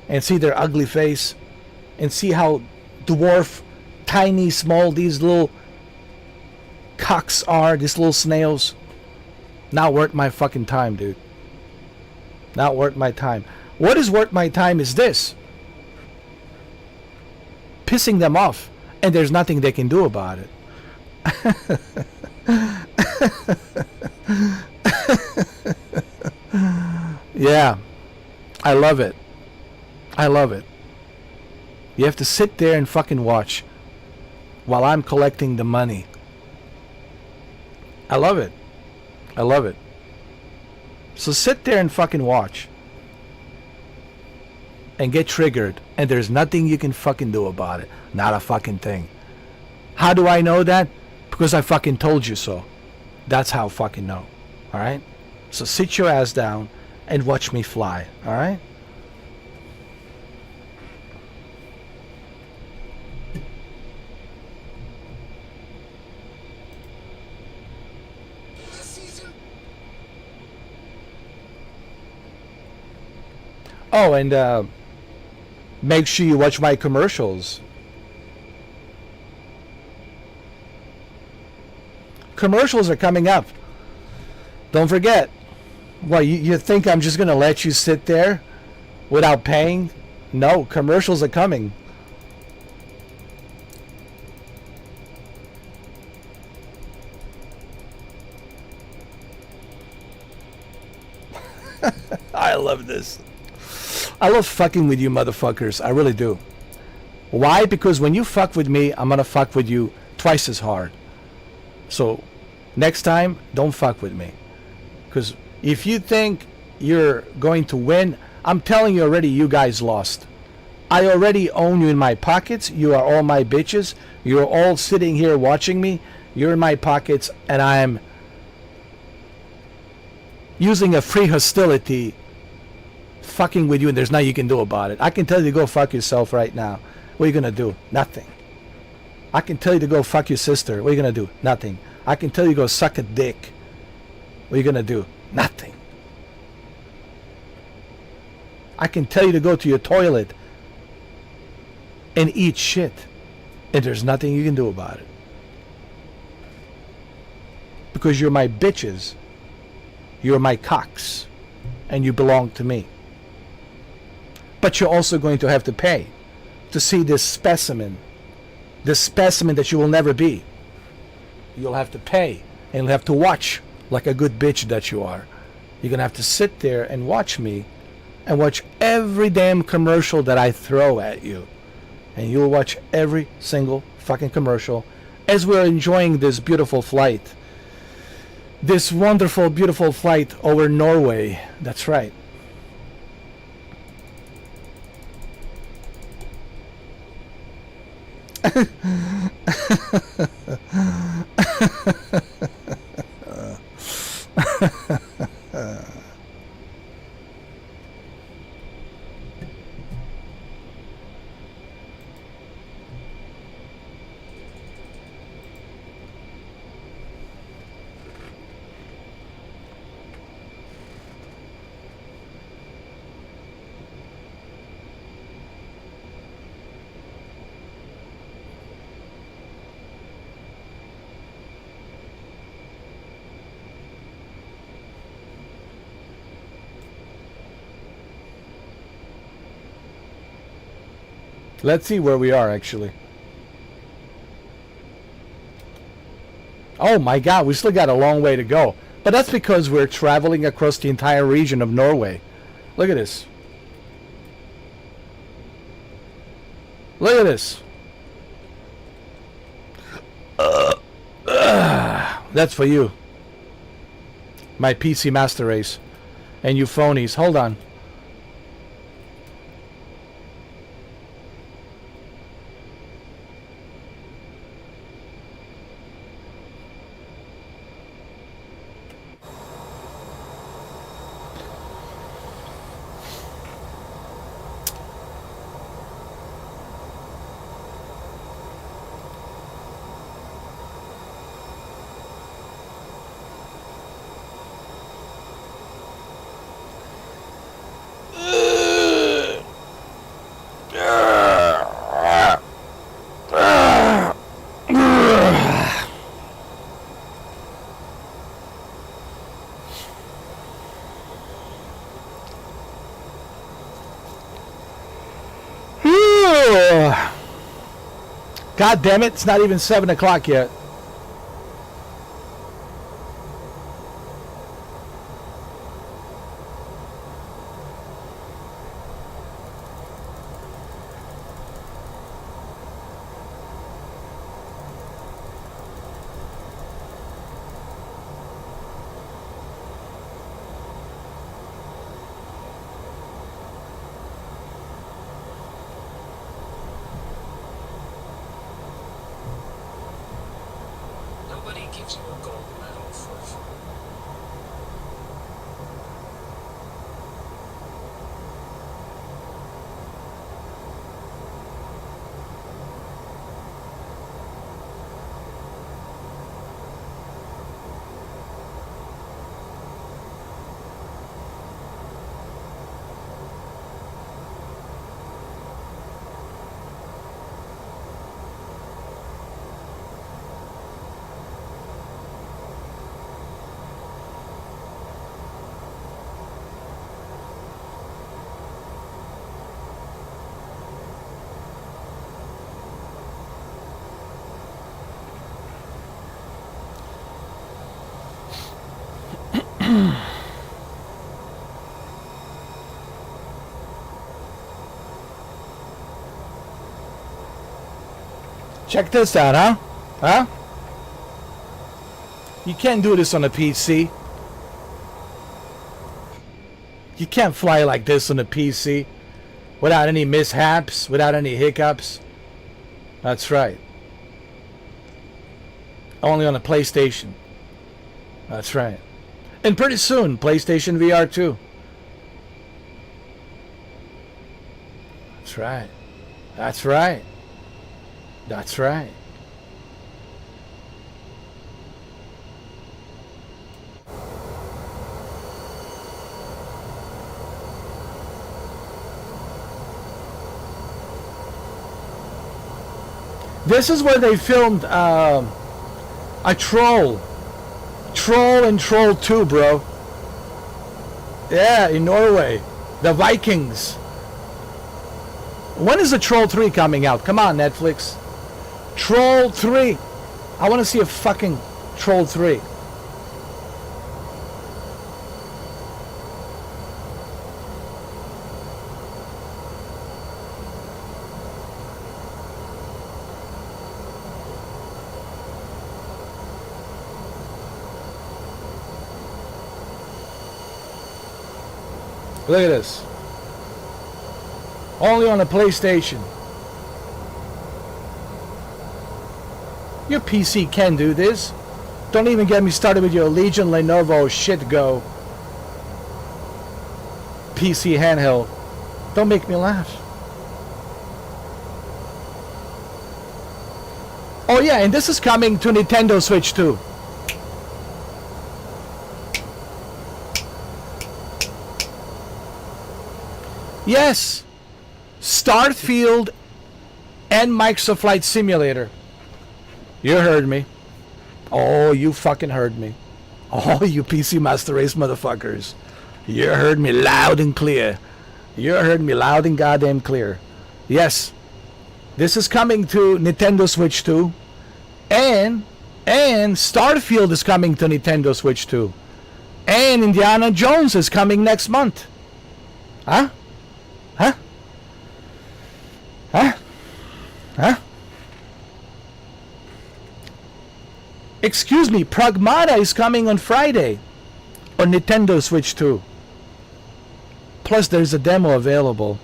and see their ugly face and see how dwarf, tiny, small these little cocks are, these little snails. Not worth my fucking time, dude. Not worth my time. What is worth my time is this. Pissing them off, and there's nothing they can do about it. Yeah, I love it. I love it. You have to sit there and fucking watch while I'm collecting the money. I love it. I love it. So sit there and fucking watch. And get triggered. And there's nothing you can fucking do about it. Not a fucking thing. How do I know that? Because I fucking told you so. That's how I fucking know. Alright? So sit your ass down and watch me fly. Alright? Oh, and make sure you watch my commercials. Commercials are coming up. Don't forget. Well, you think I'm just going to let you sit there without paying? No, commercials are coming. I love this. I love fucking with you motherfuckers. I really do. Why? Because when you fuck with me, I'm gonna fuck with you twice as hard. So next time, don't fuck with me. Because if you think you're going to win, I'm telling you already, you guys lost. I already own you in my pockets. You are all my bitches. You're all sitting here watching me. You're in my pockets, and I'm using a free hostility fucking with you, and there's nothing you can do about it. I can tell you to go fuck yourself right now. What are you gonna do? Nothing. I can tell you to go fuck your sister. What are you gonna do? Nothing. I can tell you to go suck a dick. What are you gonna do? Nothing. I can tell you to go to your toilet and eat shit, and there's nothing you can do about it. Because you're my bitches. You're my cocks. And you belong to me. But you're also going to have to pay to see this specimen that you will never be. You'll have to pay, and you'll have to watch like a good bitch that you are. You're going to have to sit there and watch me and watch every damn commercial that I throw at you. And you'll watch every single fucking commercial as we're enjoying this beautiful flight. This wonderful, beautiful flight over Norway. That's right. Let's see where we are, actually. Oh my god, we still got a long way to go. But that's because we're traveling across the entire region of Norway. Look at this. Look at this. That's for you. My PC Master Race. And you phonies. Hold on. God damn it, it's not even 7 o'clock yet. gives you a gold medal for Check this out, huh? Huh? You can't do this on a PC. You can't fly like this on a PC without any mishaps, without any hiccups. That's right. Only on a PlayStation. That's right. And pretty soon, PlayStation VR 2. That's right. That's right. That's right. This is where they filmed a Troll. Troll and Troll 2, bro. Yeah, in Norway. The Vikings. When is the Troll 3 coming out? Come on, Netflix. Troll 3. I want to see a fucking Troll 3. Look at this. Only on a PlayStation. Your PC can do this. Don't even get me started with your Legion Lenovo shit go PC handheld. Don't make me laugh. Oh yeah, and this is coming to Nintendo Switch too. Yes, Starfield and Microsoft Flight Simulator. You heard me. Oh, you fucking heard me. Oh, you PC Master Race motherfuckers. You heard me loud and clear. You heard me loud and goddamn clear. Yes, this is coming to Nintendo Switch 2. And Starfield is coming to Nintendo Switch 2. And Indiana Jones is coming next month. Huh? Huh? Huh? Huh? Excuse me, Pragmata is coming on Friday on Nintendo Switch 2. Plus there's a demo available.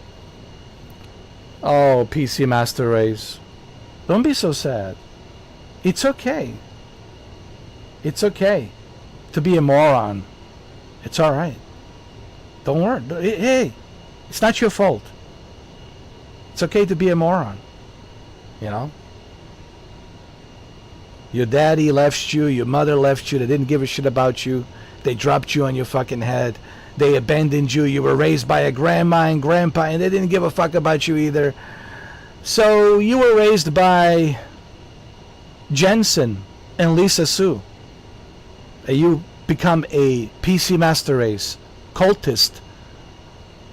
Oh, PC Master Race. Don't be so sad. It's okay. It's okay to be a moron. It's alright. Don't worry. Hey, it's not your fault. It's okay to be a moron. You know? Your daddy left you, your mother left you, they didn't give a shit about you. They dropped you on your fucking head. They abandoned you. You were raised by a grandma and grandpa and they didn't give a fuck about you either. So you were raised by Jensen and Lisa Sue. And you become a PC Master Race cultist.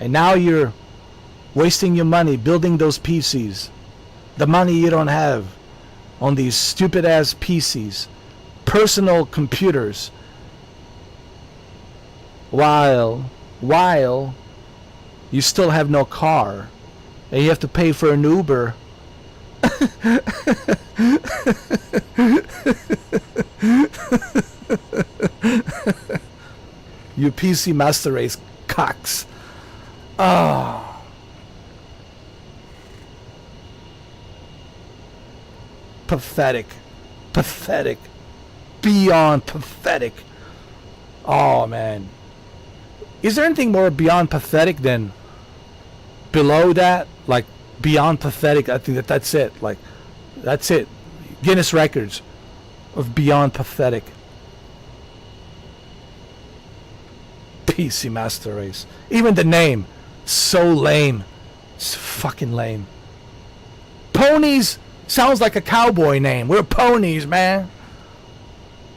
And now you're wasting your money building those PCs. The money you don't have on these stupid ass PCs. Personal computers. While you still have no car. And you have to pay for an Uber. You PC Master Race cocks. Oh. Pathetic. Pathetic. beyond pathetic. Oh man, is there anything more beyond pathetic than below that? Like beyond pathetic, I think that's it. Like that's it. Guinness records of beyond pathetic. PC Master Race. Even the name, so lame. It's fucking lame. Ponies sounds like a cowboy name. We're ponies, man.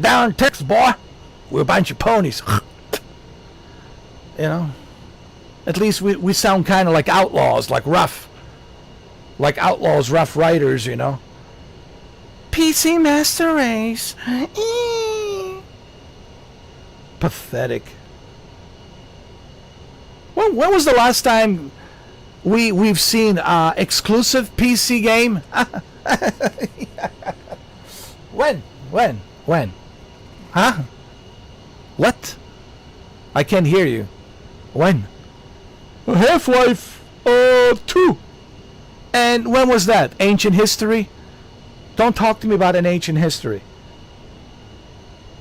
Down in Texas, boy. We're a bunch of ponies. You know? At least we sound kind of like outlaws, like rough. Like outlaws, rough riders, you know? PC Master Race. Pathetic. When was the last time we've seen exclusive PC game? When? Huh? What? I can't hear you. When? Half-Life 2. And when was that? Ancient history? Don't talk to me about an ancient history.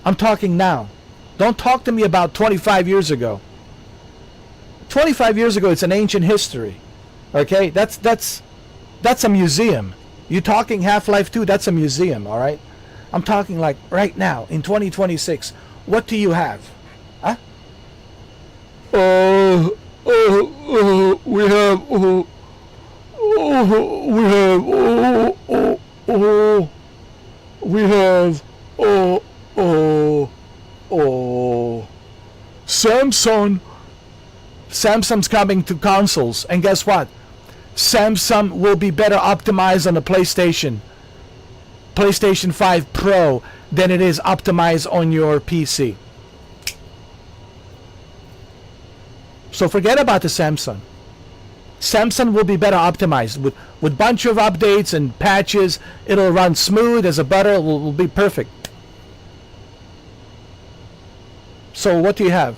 I'm talking now. Don't talk to me about 25 years ago. 25 years ago, it's an ancient history. Okay? That's a museum. You talking Half-Life 2, that's a museum, all right? I'm talking like right now, in 2026. What do you have? Huh? We have Samsung's coming to consoles, and guess what? Samsung will be better optimized on the PlayStation 5 Pro than it is optimized on your PC. So forget about the Samsung. Samsung will be better optimized with bunch of updates and patches. It'll run smooth as a butter. Will be perfect. So what do you have?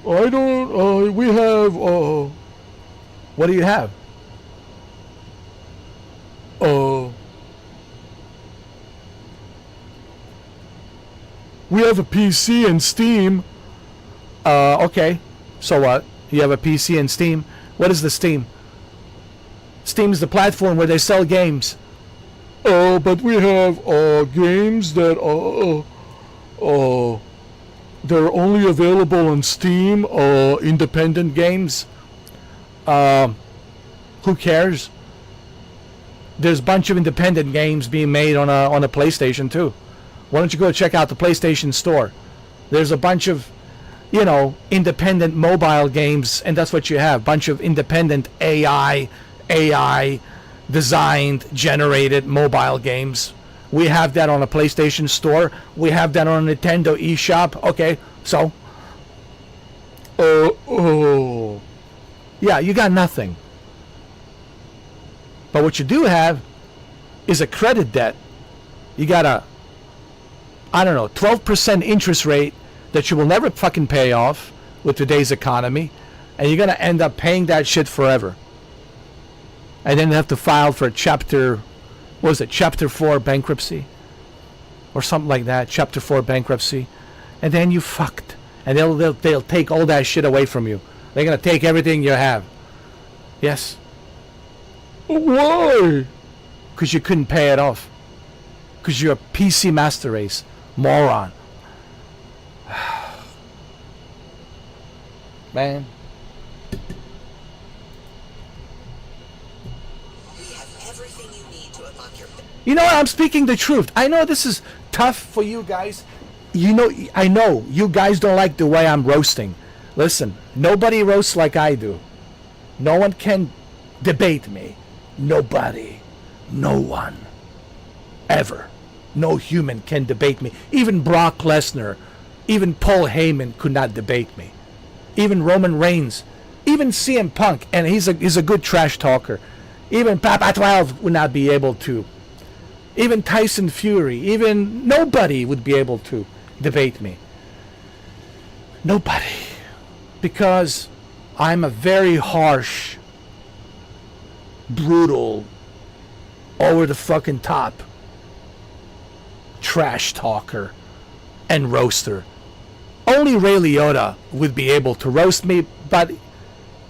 I don't. We have. What do you have? We have a PC and Steam. Okay. So what? You have a PC and Steam. What is the Steam? Steam is the platform where they sell games. But we have games that they're only available on Steam. Independent games. Who cares? There's a bunch of independent games being made on a PlayStation too. Why don't you go check out the PlayStation Store? There's a bunch of, independent mobile games, and that's what you have. Bunch of independent AI designed, generated mobile games. We have that on a PlayStation Store. We have that on a Nintendo eShop. Okay, so. Yeah, you got nothing. But what you do have is a credit debt. You got a, 12% interest rate that you will never fucking pay off with today's economy. And you're going to end up paying that shit forever. And then you have to file for Chapter 4 bankruptcy? Or something like that, Chapter 4 bankruptcy. And then you fucked. And they'll take all that shit away from you. They're going to take everything you have. Yes. Why? Because you couldn't pay it off. Because you're a PC Master Race. Moron. Man. We have everything you need to unlock your... You know what? I'm speaking the truth. I know this is tough for you guys. I know you guys don't like the way I'm roasting. Listen, nobody roasts like I do. No one can debate me. Nobody. No one. Ever. No human can debate me. Even Brock Lesnar, even Paul Heyman could not debate me. Even Roman Reigns, even CM Punk, and he's a good trash talker. Even Papa 12 would not be able to. Even Tyson Fury, even nobody would be able to debate me. Nobody. Because I'm a very harsh, brutal, over the fucking top trash talker and roaster. Only Ray Liotta would be able to roast me, but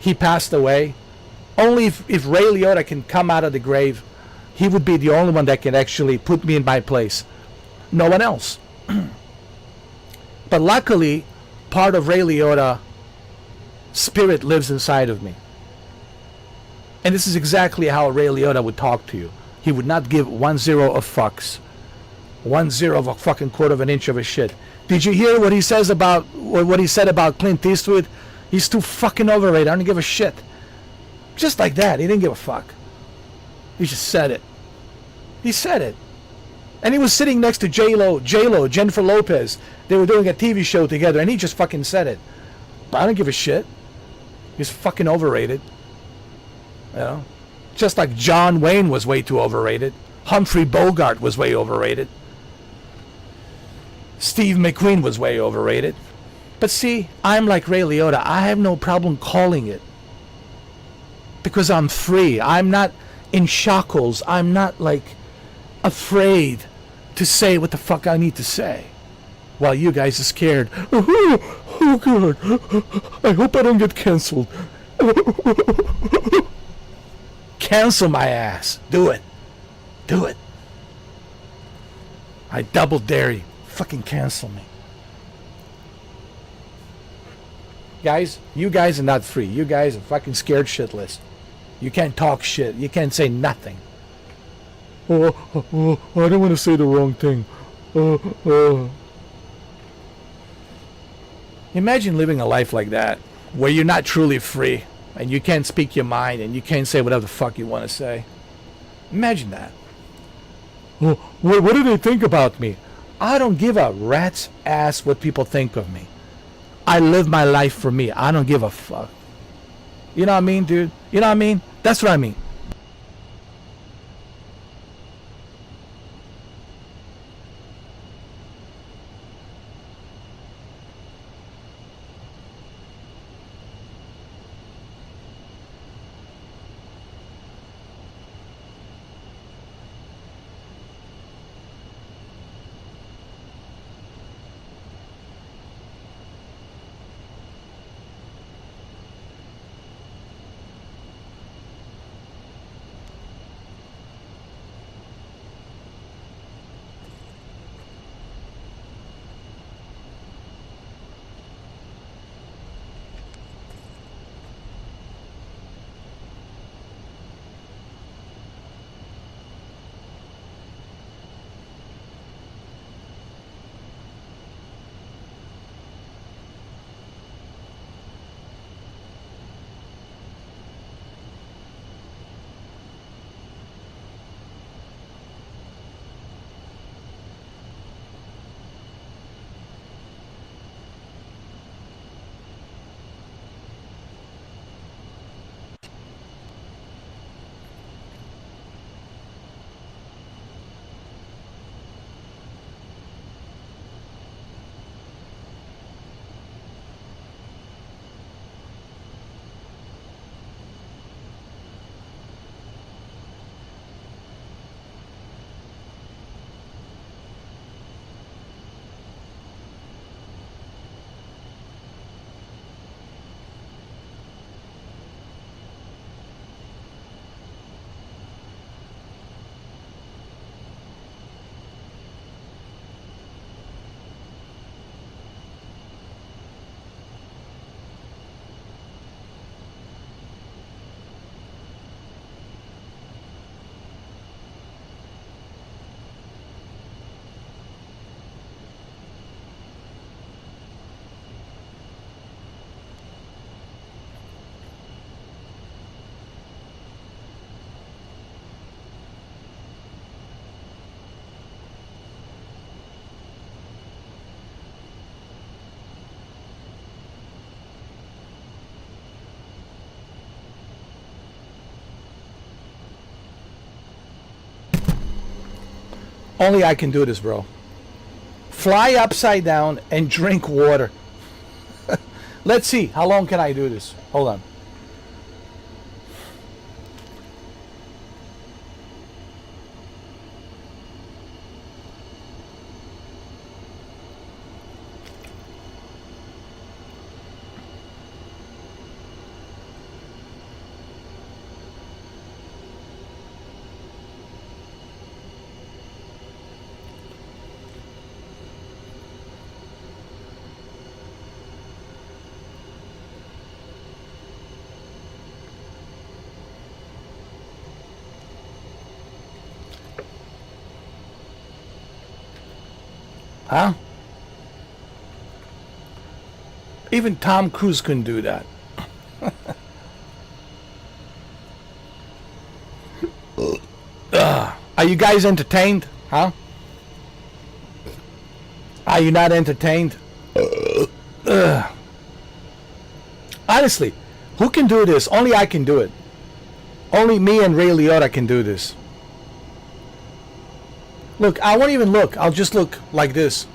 he passed away. Only if Ray Liotta can come out of the grave, he would be the only one that can actually put me in my place. No one else. But luckily, part of Ray Liotta spirit lives inside of me. And this is exactly how Ray Liotta would talk to you. He would not give 1/0 of fucks. 1/0 of a fucking quarter of an inch of a shit. Did you hear what he says about what he said about Clint Eastwood? He's too fucking overrated. I don't give a shit. Just like that. He didn't give a fuck. He just said it. He said it. And he was sitting next to J-Lo, Jennifer Lopez. They were doing a TV show together, and he just fucking said it. But I don't give a shit. He's fucking overrated. You know? Just like John Wayne was way too overrated. Humphrey Bogart was way overrated. Steve McQueen was way overrated. But see, I'm like Ray Liotta. I have no problem calling it. Because I'm free. I'm not in shackles. I'm not like afraid to say what the fuck I need to say. While you guys are scared. Oh God. I hope I don't get canceled. Cancel my ass. Do it. Do it. I double dare you. Fucking cancel me. Guys, you guys are not free. You guys are fucking scared shitless. You can't talk shit. You can't say nothing. I don't want to say the wrong thing. Imagine living a life like that, where you're not truly free, and you can't speak your mind, and you can't say whatever the fuck you want to say. Imagine that. What do they think about me? I don't give a rat's ass what people think of me. I live my life for me. I don't give a fuck. You know what I mean, dude? You know what I mean? That's what I mean. Only I can do this, bro. Fly upside down and drink water. Let's see. How long can I do this? Hold on. Huh? Even Tom Cruise couldn't do that. Are you guys entertained? Huh? Are you not entertained? Honestly, who can do this? Only I can do it. Only me and Ray Liotta can do this. Look, I won't even look. I'll just look like this.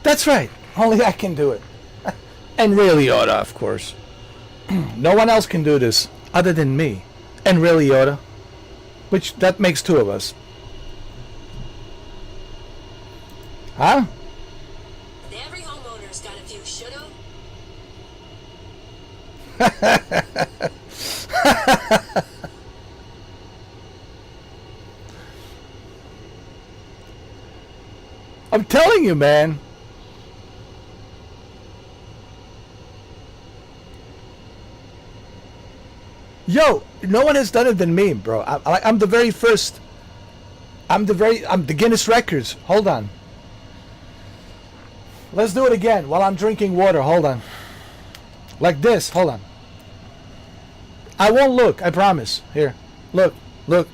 That's right. Only I can do it. And Ray Liotta, of course. No one else can do this other than me and Ray Liotta, which that makes two of us. Huh? Every homeowner's got a few shoulda. I'm telling you, man. Yo, no one has done it than me, bro. I'm the very first. I'm the Guinness Records. Hold on. Let's do it again while I'm drinking water. Hold on. Like this. Hold on. I won't look. I promise. Here. Look. Look.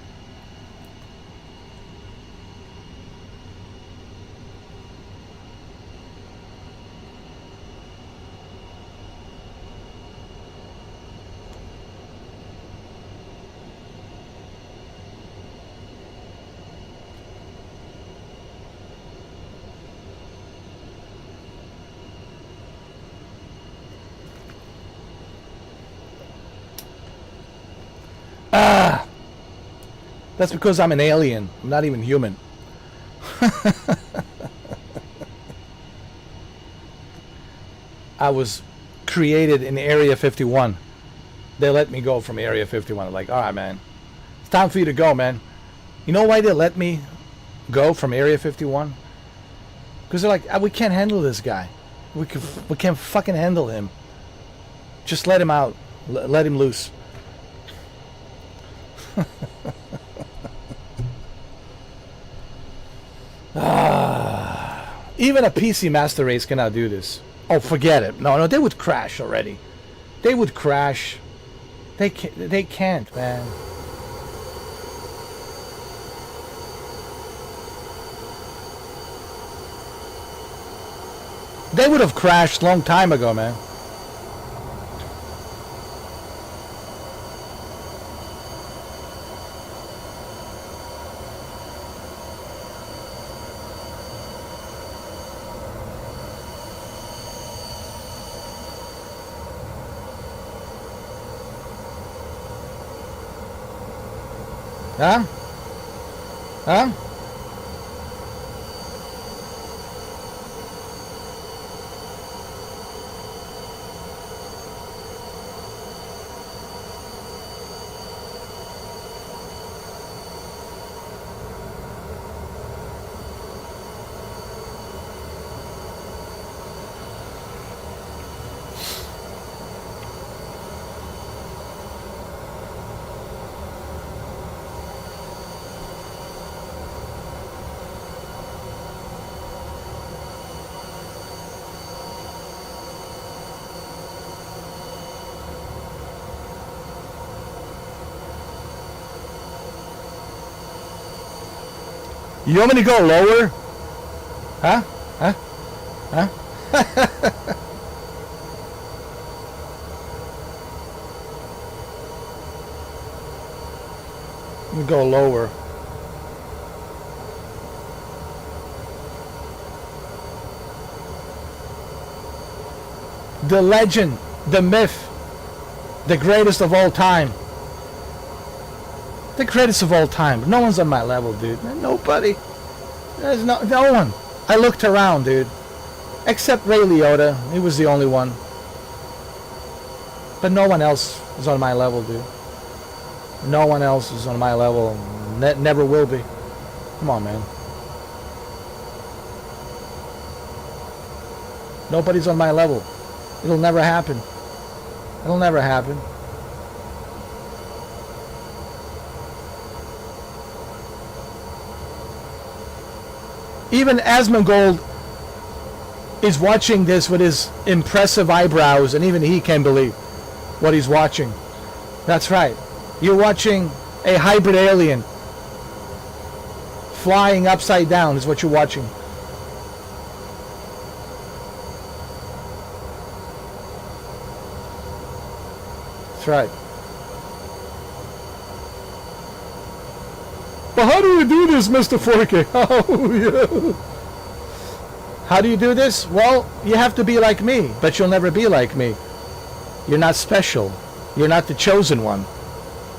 That's because I'm an alien. I'm not even human. I was created in Area 51. They let me go from Area 51. I'm like, all right, man. It's time for you to go, man. You know why they let me go from Area 51? Because they're like, we can't handle this guy. We can't fucking handle him. Just let him out. Let him loose. Even a PC Master Race cannot do this. Oh, forget it. No, they would crash already. They would crash. They can't, man. They would have crashed long time ago, man. Huh? Huh? You want me to go lower? Huh? Huh? Huh? Let me go lower. the legend, the myth, the greatest of all time. The greatest of all time. No one's on my level, dude. Nobody. There's no one. I looked around, dude. Except Ray Liotta. He was the only one. But no one else is on my level, dude. No one else is on my level. Never will be. Come on, man. Nobody's on my level. It'll never happen. It'll never happen. Even Asmongold is watching this with his impressive eyebrows, and even he can't believe what he's watching. That's right. You're watching a hybrid alien flying upside down is what you're watching. That's right. Well, how do you do this, Mr. Forky? Oh, yeah. How do you do this? Well, you have to be like me, but you'll never be like me. You're not special. You're not the chosen one.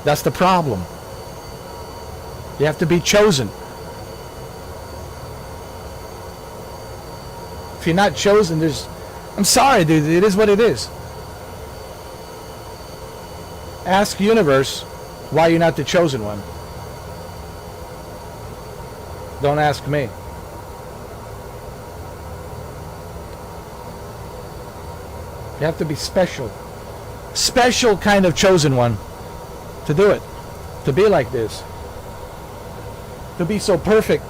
That's the problem. You have to be chosen. If you're not chosen, there's... I'm sorry, dude. It is what it is. Ask Universe why you're not the chosen one. Don't ask me. You have to be special. Special kind of chosen one to do it. To be like this. To be so perfect.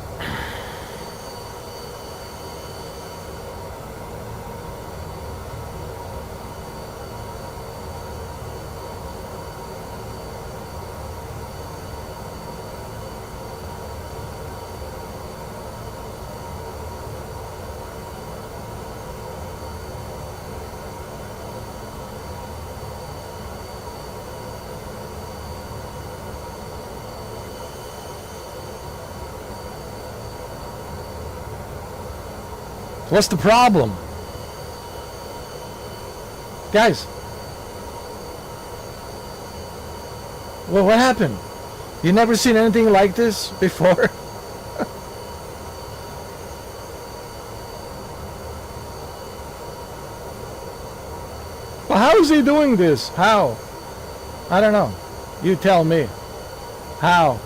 What's the problem? Guys. Well, what happened? You never seen anything like this before? Well, how is he doing this? How? I don't know. You tell me. How?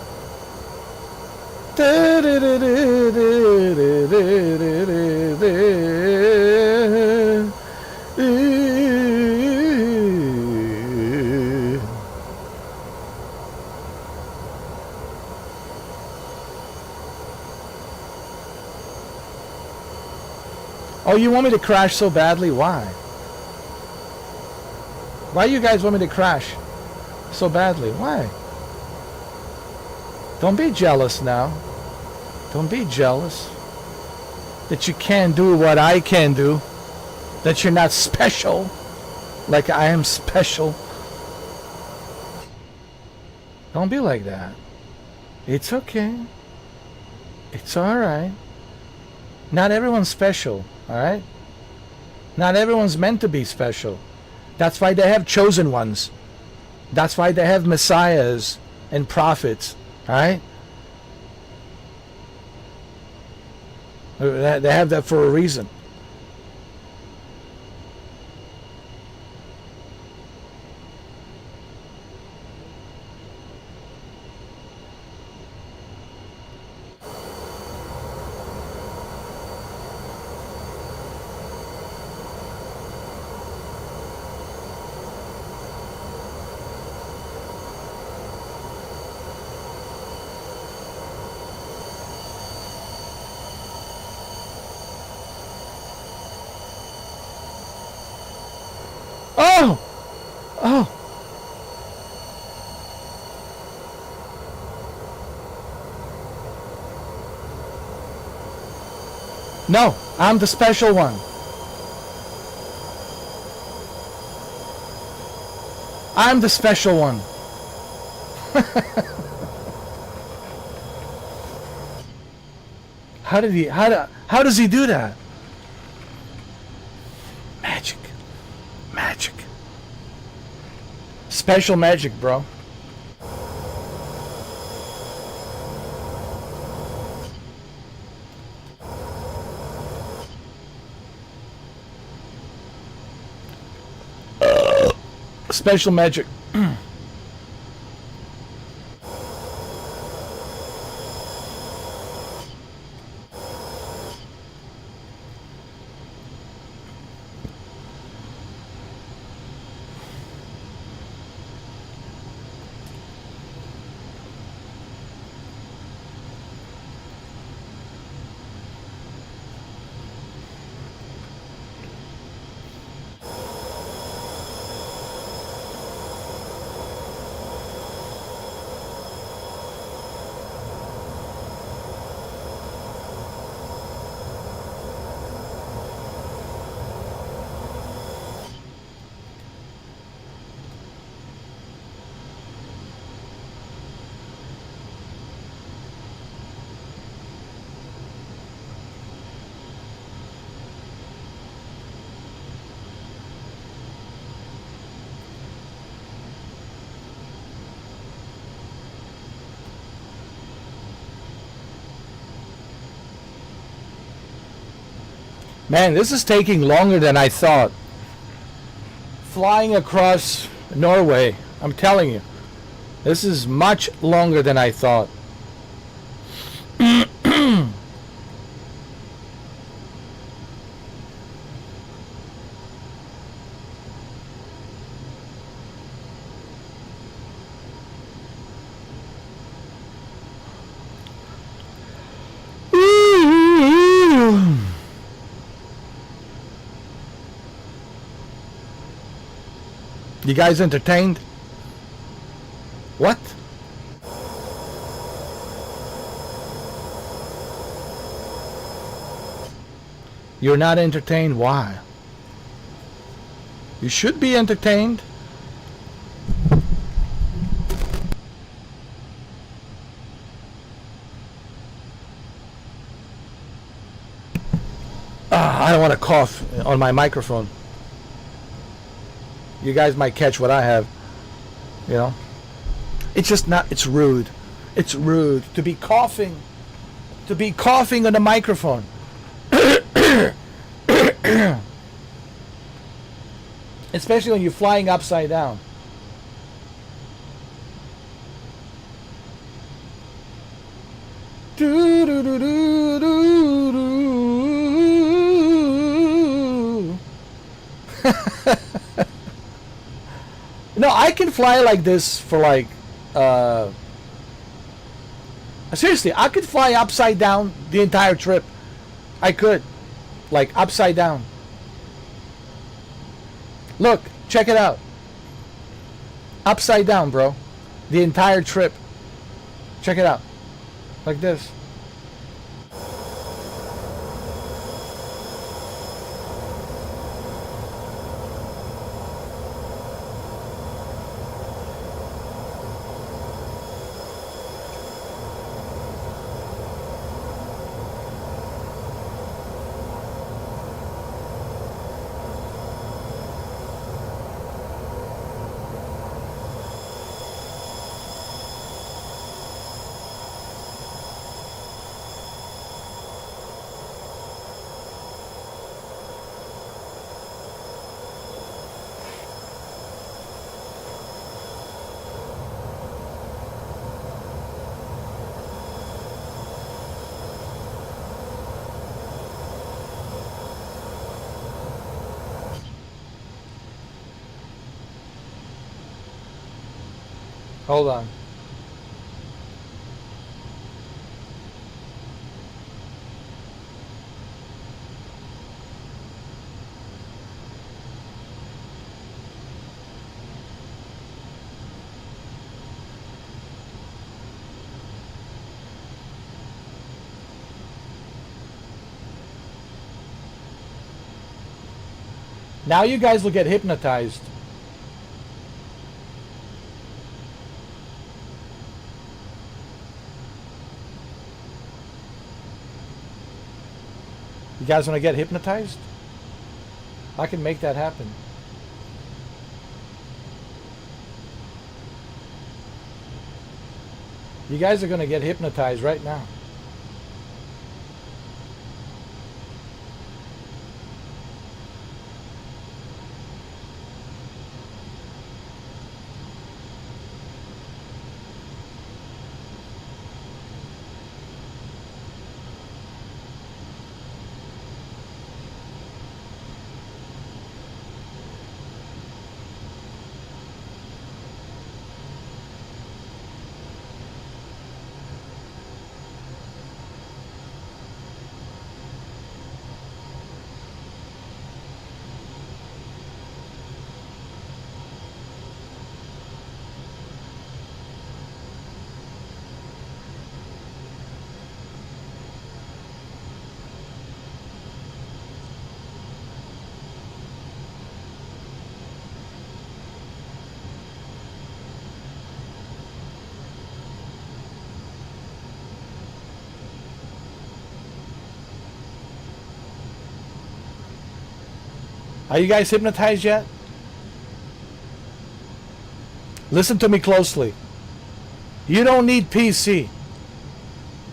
Oh, you want me to crash so badly? Why? Why you guys want me to crash so badly? Why? Don't be jealous now. Don't be jealous that you can't do what I can do. That you're not special like I am special. Don't be like that. It's okay. It's alright. Not everyone's special, alright? Not everyone's meant to be special. That's why they have chosen ones. That's why they have messiahs and prophets, alright? They have that for a reason. Oh! Oh! No, I'm the special one. I'm the special one. How does he do that? Magic. Magic. Special magic, bro. Special magic. Man, this is taking longer than I thought. Flying across Norway, I'm telling you. This is much longer than I thought. You guys entertained? What? You're not entertained? Why? You should be entertained. I don't want to cough on my microphone. You guys might catch what I have, you know. It's just not, it's rude. It's rude to be coughing on the microphone. Especially when you're flying upside down. Do do do do do do. No, I can fly like this for like seriously, I could fly upside down the entire trip. I could. Like upside down. Look, check it out. Upside down, bro. The entire trip. Check it out. Like this. Hold on. Now you guys will get hypnotized. You guys want to get hypnotized? I can make that happen. You guys are going to get hypnotized right now. Are you guys hypnotized yet? Listen to me closely. You don't need PC.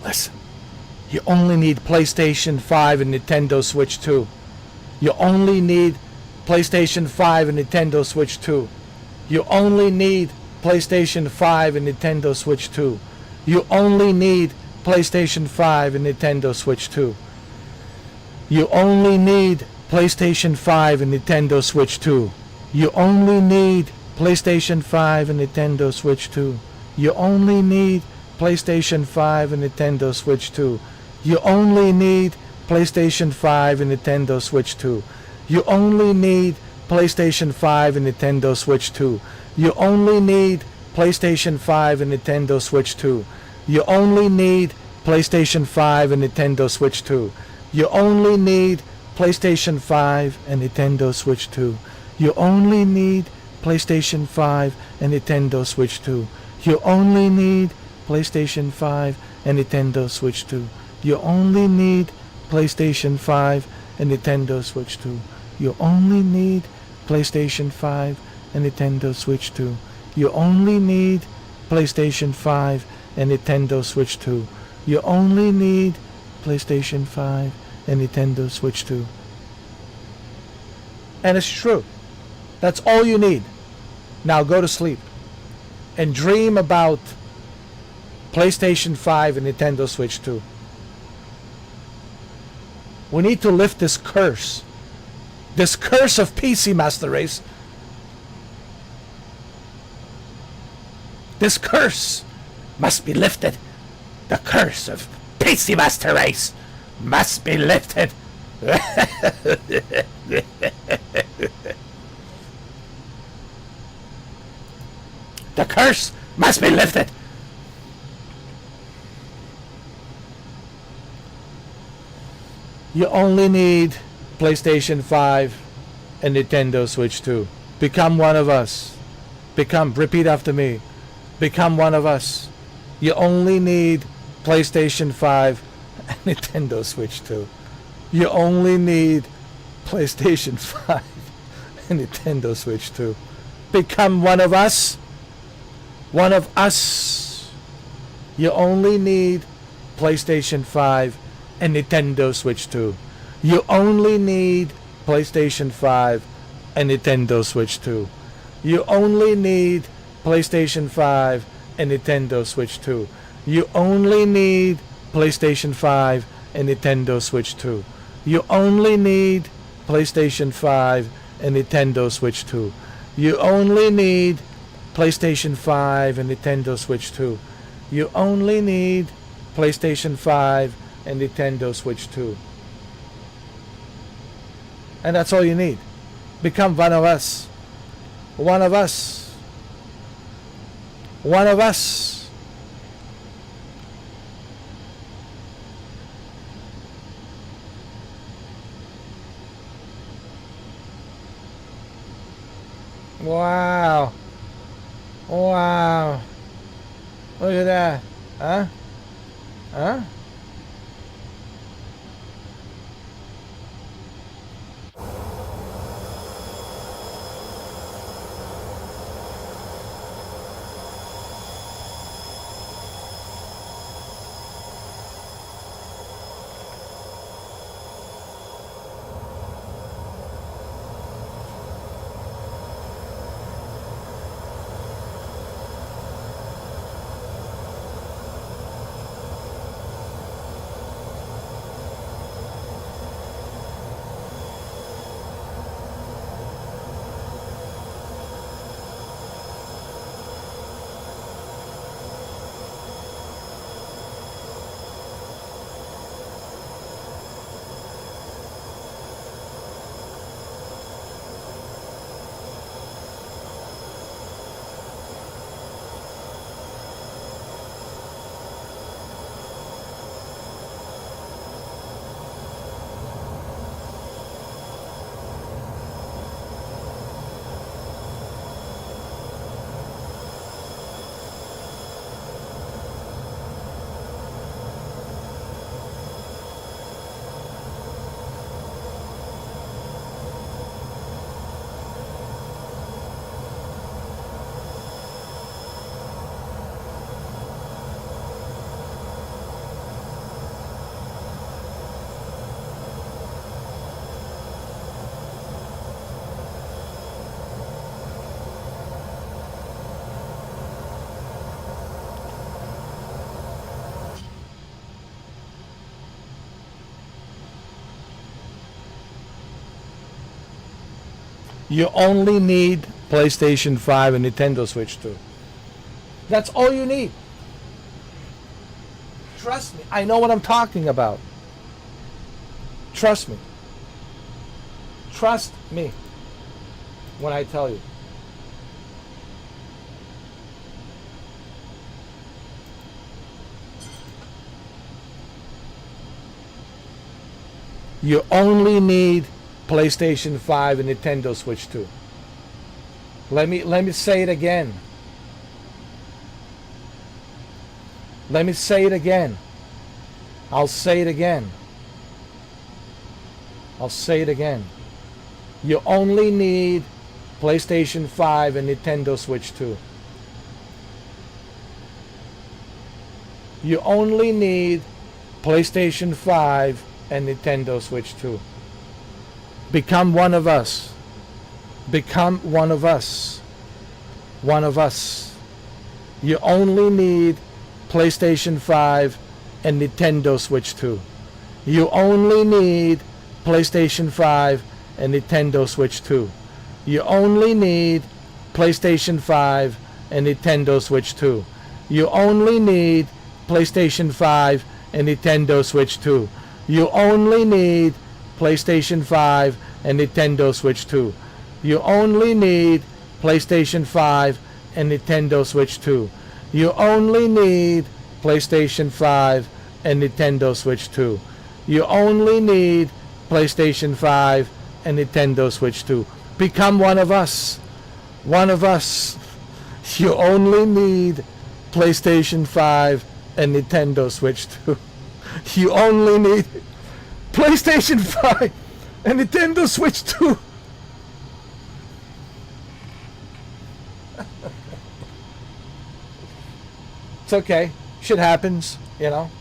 Listen. You only need PlayStation 5 and Nintendo Switch 2. You only need PlayStation 5 and Nintendo Switch 2. You only need PlayStation 5 and Nintendo Switch 2. You only need PlayStation 5 and Nintendo Switch 2. You only need PlayStation 5 and Nintendo Switch 2. You only need PlayStation 5 and Nintendo Switch 2. You only need PlayStation 5 and Nintendo Switch 2. You only need PlayStation 5 and Nintendo Switch 2. You only need PlayStation 5 and Nintendo Switch 2. You only need PlayStation 5 and Nintendo Switch 2. You only need PlayStation 5 and Nintendo Switch 2. You only need PlayStation 5 and Nintendo Switch 2. You only need PlayStation 5 and Nintendo Switch 2. You only need PlayStation 5 and Nintendo Switch 2. You only need PlayStation 5 and Nintendo Switch 2. You only need PlayStation 5 and Nintendo Switch 2. You only need PlayStation 5 and Nintendo Switch 2. You only need PlayStation 5 and Nintendo Switch 2. And it's true. That's all you need. Now go to sleep and dream about PlayStation 5 and Nintendo Switch 2. We need to lift this curse of PC Master Race. This curse must be lifted. The curse of PC Master Race must be lifted. The curse must be lifted. You only need PlayStation 5 and Nintendo Switch 2. Become one of us. Repeat after me. Become one of us. You only need PlayStation 5 and Nintendo Switch 2. You only need PlayStation 5 and Nintendo Switch 2. Become one of us. One of us. You only need PlayStation 5 and Nintendo Switch 2. You only need PlayStation 5 and Nintendo Switch 2. You only need PlayStation 5 and Nintendo Switch 2. You only need PlayStation 5 and Nintendo Switch 2. You only need PlayStation 5 and Nintendo Switch 2. You only need PlayStation 5 and Nintendo Switch 2. You only need PlayStation 5 and Nintendo Switch 2. And that's all you need. Become one of us. One of us. One of us. Wow. Wow. Look at that. Huh? Huh? You only need PlayStation 5 and Nintendo Switch 2. That's all you need. Trust me, I know what I'm talking about. Trust me. Trust me when I tell you. You only need PlayStation 5 and Nintendo Switch 2. Let me say it again. Let me say it again. I'll say it again. I'll say it again. You only need PlayStation 5 and Nintendo Switch 2. You only need PlayStation 5 and Nintendo Switch 2. Become one of us. Become one of us. One of us. You only need PlayStation 5 and Nintendo Switch 2. You only need PlayStation 5 and Nintendo Switch 2. You only need PlayStation 5 and Nintendo Switch 2. You only need PlayStation 5 and Nintendo Switch 2. You only need PlayStation 5 and Nintendo Switch 2. You only need PlayStation 5 and Nintendo Switch 2. You only need PlayStation 5 and Nintendo Switch 2. You only need PlayStation 5 and Nintendo Switch 2. Become one of us. One of us. You only need PlayStation 5 and Nintendo Switch 2. You only need PlayStation 5 and Nintendo Switch 2. It's okay. Shit happens, you know.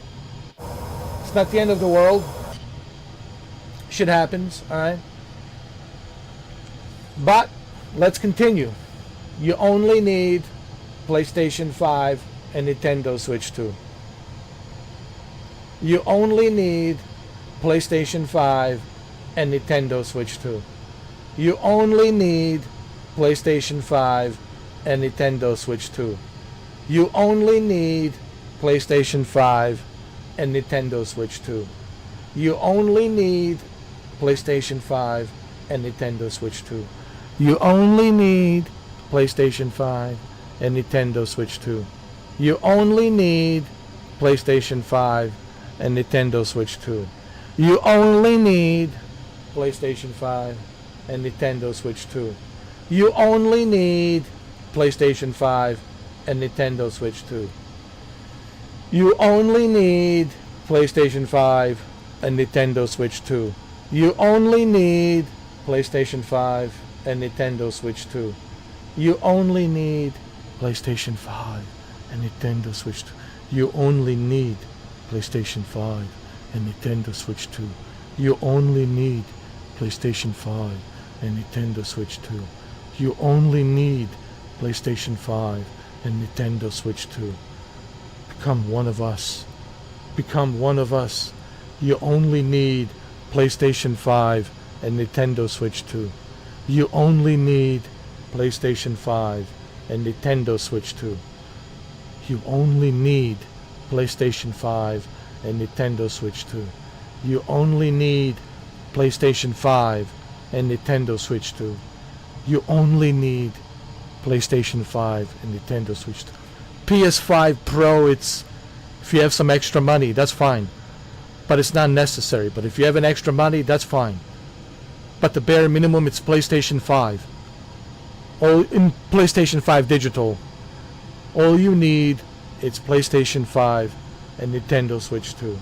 It's not the end of the world. Shit happens, alright? But, let's continue. You only need PlayStation 5 and Nintendo Switch 2. You only need PlayStation 5 and Nintendo Switch 2. You only need PlayStation 5 and Nintendo Switch 2. You only need PlayStation 5 and Nintendo Switch 2. You only need PlayStation 5 and Nintendo Switch 2. You only need PlayStation 5 and Nintendo Switch 2. You only need PlayStation 5 and Nintendo Switch 2. You only need PlayStation 5 and Nintendo Switch 2. You only need PlayStation 5 and Nintendo Switch 2. You only need PlayStation 5 and Nintendo Switch 2. You only need PlayStation 5 and Nintendo Switch 2. You only need PlayStation 5 and Nintendo Switch 2. You only need PlayStation 5 and Nintendo Switch 2. You only need PlayStation 5 and Nintendo Switch 2. You only need PlayStation 5 and Nintendo Switch 2. Become one of us. Become one of us. You only need PlayStation 5 and Nintendo Switch 2. You only need PlayStation 5 and Nintendo Switch 2. You only need PlayStation 5 and Nintendo Switch 2. You only need PlayStation 5 and Nintendo Switch 2. You only need PlayStation 5 and Nintendo Switch 2. PS5 Pro, it's if you have some extra money, that's fine. But it's not necessary. But if you have an extra money, that's fine. But the bare minimum, it's PlayStation 5. All in PlayStation 5 digital. All you need, it's PlayStation 5 and Nintendo Switch 2.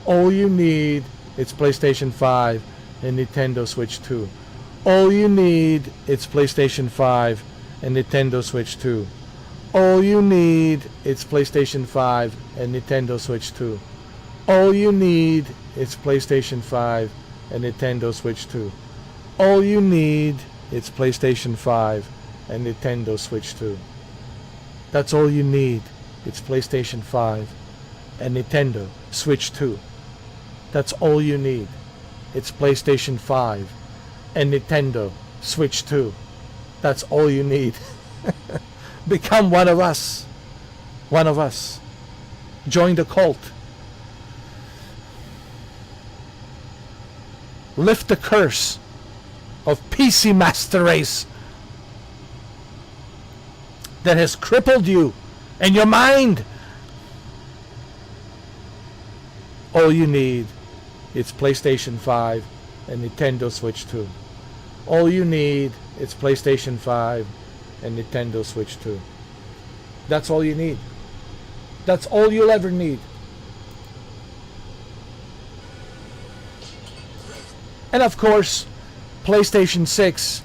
All you need, it's PlayStation 5 and Nintendo Switch 2. All you need, it's PlayStation 5 and Nintendo Switch 2. All you need, it's PlayStation 5 and Nintendo Switch 2. All you need, it's PlayStation 5 and Nintendo Switch 2. All you need, it's PlayStation 5 and Nintendo Switch 2. That's all you need. It's PlayStation 5 and Nintendo Switch 2. That's all you need. It's PlayStation 5 and Nintendo Switch 2. That's all you need. Become one of us. One of us. Join the cult. Lift the curse of PC Master Race that has crippled you and your mind. All you need is PlayStation 5 and Nintendo Switch 2. All you need is PlayStation 5 and Nintendo Switch 2. That's all you need. That's all you'll ever need. And of course, PlayStation 6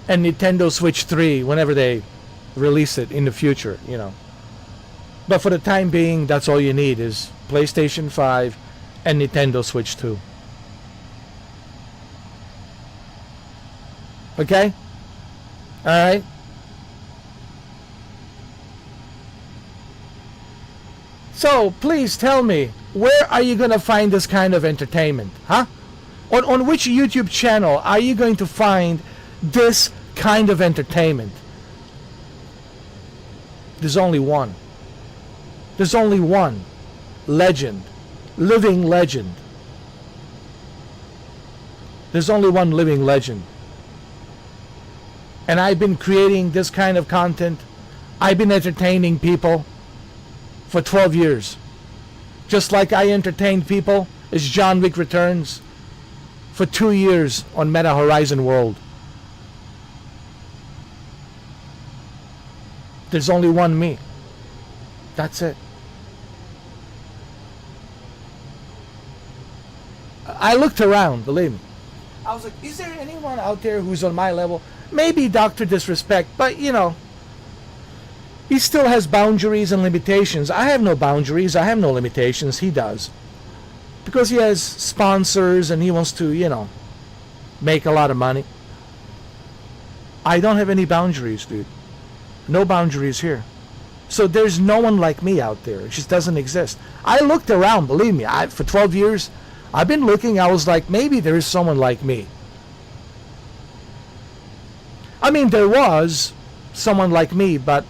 and Nintendo Switch 3 whenever they release it in the future, you know. But for the time being, that's all you need is PlayStation 5 and Nintendo Switch 2. Okay? Alright? So, please tell me, where are you going to find this kind of entertainment? Huh? On which YouTube channel are you going to find this kind of entertainment? There's only one. There's only one. Legend. Living legend. There's only one living legend. And I've been creating this kind of content. I've been entertaining people for 12 years. Just like I entertained people as John Wick Returns for 2 years on Meta Horizon World. There's only one me. That's it. I looked around, believe me. I was like, is there anyone out there who's on my level? Maybe Dr. Disrespect, but you know, he still has boundaries and limitations. I have no boundaries, I have no limitations, he does. Because he has sponsors and he wants to, you know, make a lot of money. I don't have any boundaries, dude. No boundaries here. So there's no one like me out there. It just doesn't exist. I looked around, believe me, for 12 years, I've been looking, I was like, maybe there is someone like me. I mean, there was someone like me, but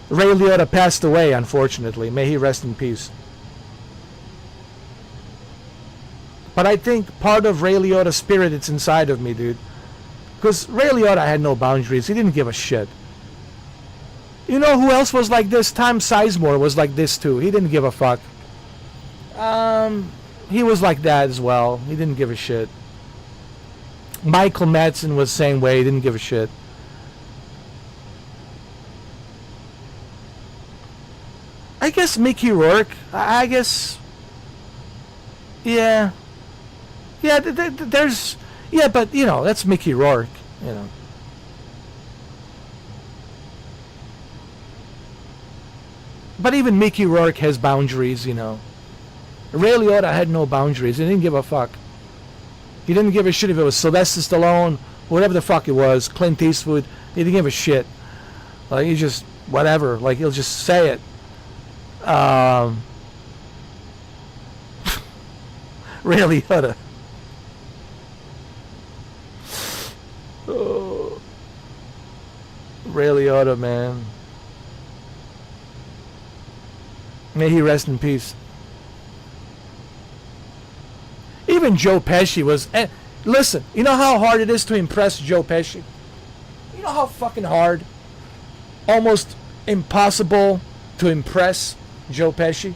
Ray Liotta passed away, unfortunately. May he rest in peace. But I think part of Ray Liotta's spirit, it's inside of me, dude. Because Ray Liotta had no boundaries. He didn't give a shit. You know who else was like this? Tom Sizemore was like this too. He didn't give a fuck. He was like that as well. He didn't give a shit. Michael Madsen was the same way. He didn't give a shit. I guess Mickey Rourke. I guess. Yeah. Yeah, there's. Yeah, but, you know, that's Mickey Rourke, you know. But even Mickey Rourke has boundaries, you know. Ray Liotta had no boundaries. He didn't give a fuck. He didn't give a shit if it was Sylvester Stallone, whatever the fuck it was, Clint Eastwood. He didn't give a shit. Like, he just, whatever. Like, he'll just say it. Ray Liotta. Oh. Ray Liotta, man. May he rest in peace. Even Joe Pesci was... listen, you know how hard it is to impress Joe Pesci? You know how fucking hard? Almost impossible to impress Joe Pesci?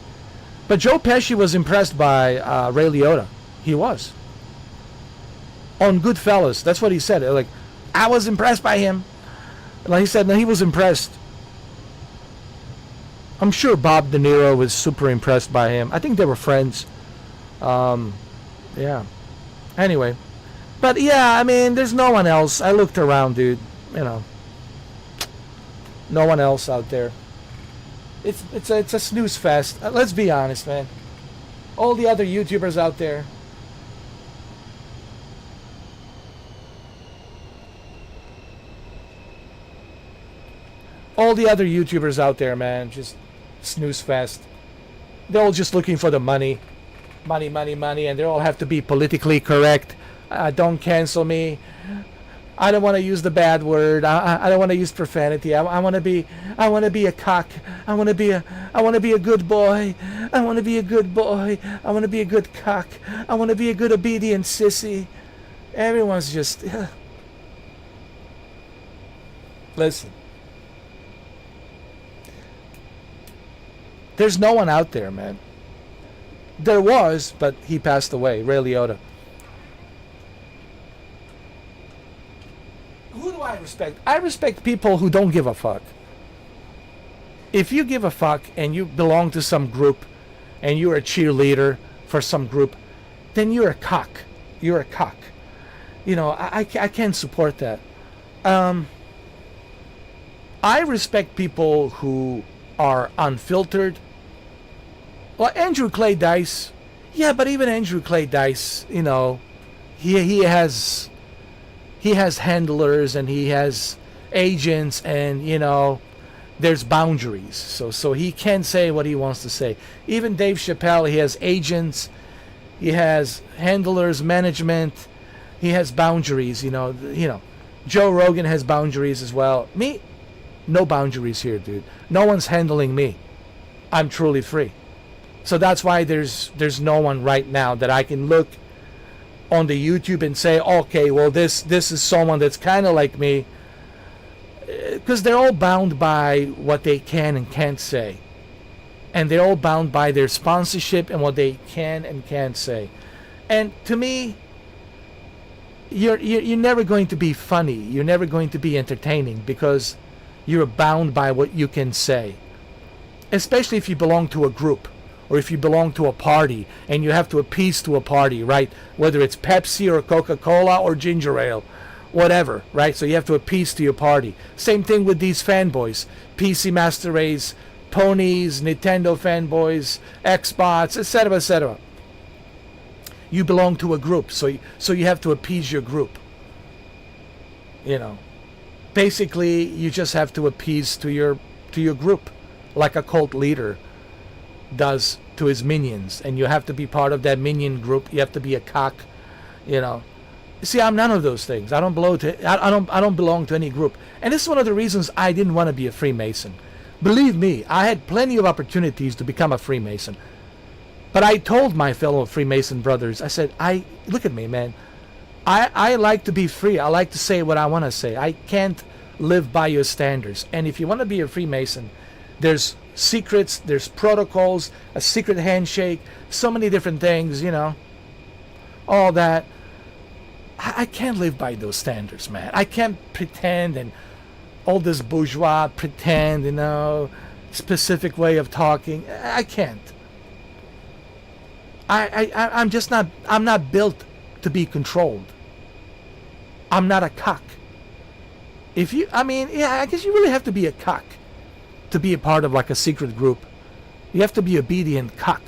But Joe Pesci was impressed by Ray Liotta. He was. On Goodfellas, that's what he said. Like, I was impressed by him. Like he said, no, he was impressed. I'm sure Bob De Niro was super impressed by him. I think they were friends. Yeah. Anyway. But yeah, I mean, there's no one else. I looked around, dude. You know. No one else out there. It's a snooze fest. Let's be honest, man. All the other YouTubers out there. All the other YouTubers out there, man, just snooze fest. They're all just looking for the money. Money, money, money, and they all have to be politically correct. Don't cancel me. I don't want to use the bad word. I don't want to use profanity. I want to be a cock. I want to be a good boy. I want to be a good boy. I want to be a good cock. I want to be a good obedient sissy. Everyone's just listen. There's no one out there, man. There was, but he passed away, Ray Liotta. Who do I respect? I respect people who don't give a fuck. If you give a fuck and you belong to some group and you're a cheerleader for some group, then you're a cock. You're a cock. You know, I can't support that. I respect people who are unfiltered. Well, Andrew Clay Dice, yeah, but even Andrew Clay Dice, you know, he has handlers and he has agents, and you know, there's boundaries. So he can say what he wants to say. Even Dave Chappelle, he has agents, he has handlers, management, he has boundaries. You know, Joe Rogan has boundaries as well. Me, no boundaries here, dude. No one's handling me. I'm truly free. So that's why there's no one right now that I can look on the YouTube and say, okay, well this is someone that's kind of like me, because they're all bound by what they can and can't say, and they're all bound by their sponsorship and what they can and can't say. And to me, you're never going to be funny. You're never going to be entertaining because you're bound by what you can say, especially if you belong to a group. Or if you belong to a party and you have to appease to a party, right? Whether it's Pepsi or Coca-Cola or ginger ale, whatever, right? So you have to appease to your party. Same thing with these fanboys. PC Master Race, Tonys, Nintendo fanboys, Xbox, etc., etc. You belong to a group, so you have to appease your group. You know, basically you just have to appease to your group, like a cult leader does to his minions, and you have to be part of that minion group. You have to be a cock, you know. See, I'm none of those things. I don't belong to any group, and this is one of the reasons I didn't want to be a Freemason. Believe me, I had plenty of opportunities to become a Freemason, but I told my fellow Freemason brothers, I said, look at me, man. I like to be free. I like to say what I want to say. I can't live by your standards. And if you want to be a Freemason, there's secrets, there's protocols, a secret handshake, so many different things, you know, all that. I can't live by those standards, man. I can't pretend, and all this bourgeois pretend, you know, specific way of talking. I can't. I'm just not, I'm not built to be controlled. I'm not a cock. If you, I mean, yeah, I guess you really have to be a cock to be a part of like a secret group. You have to be obedient cock.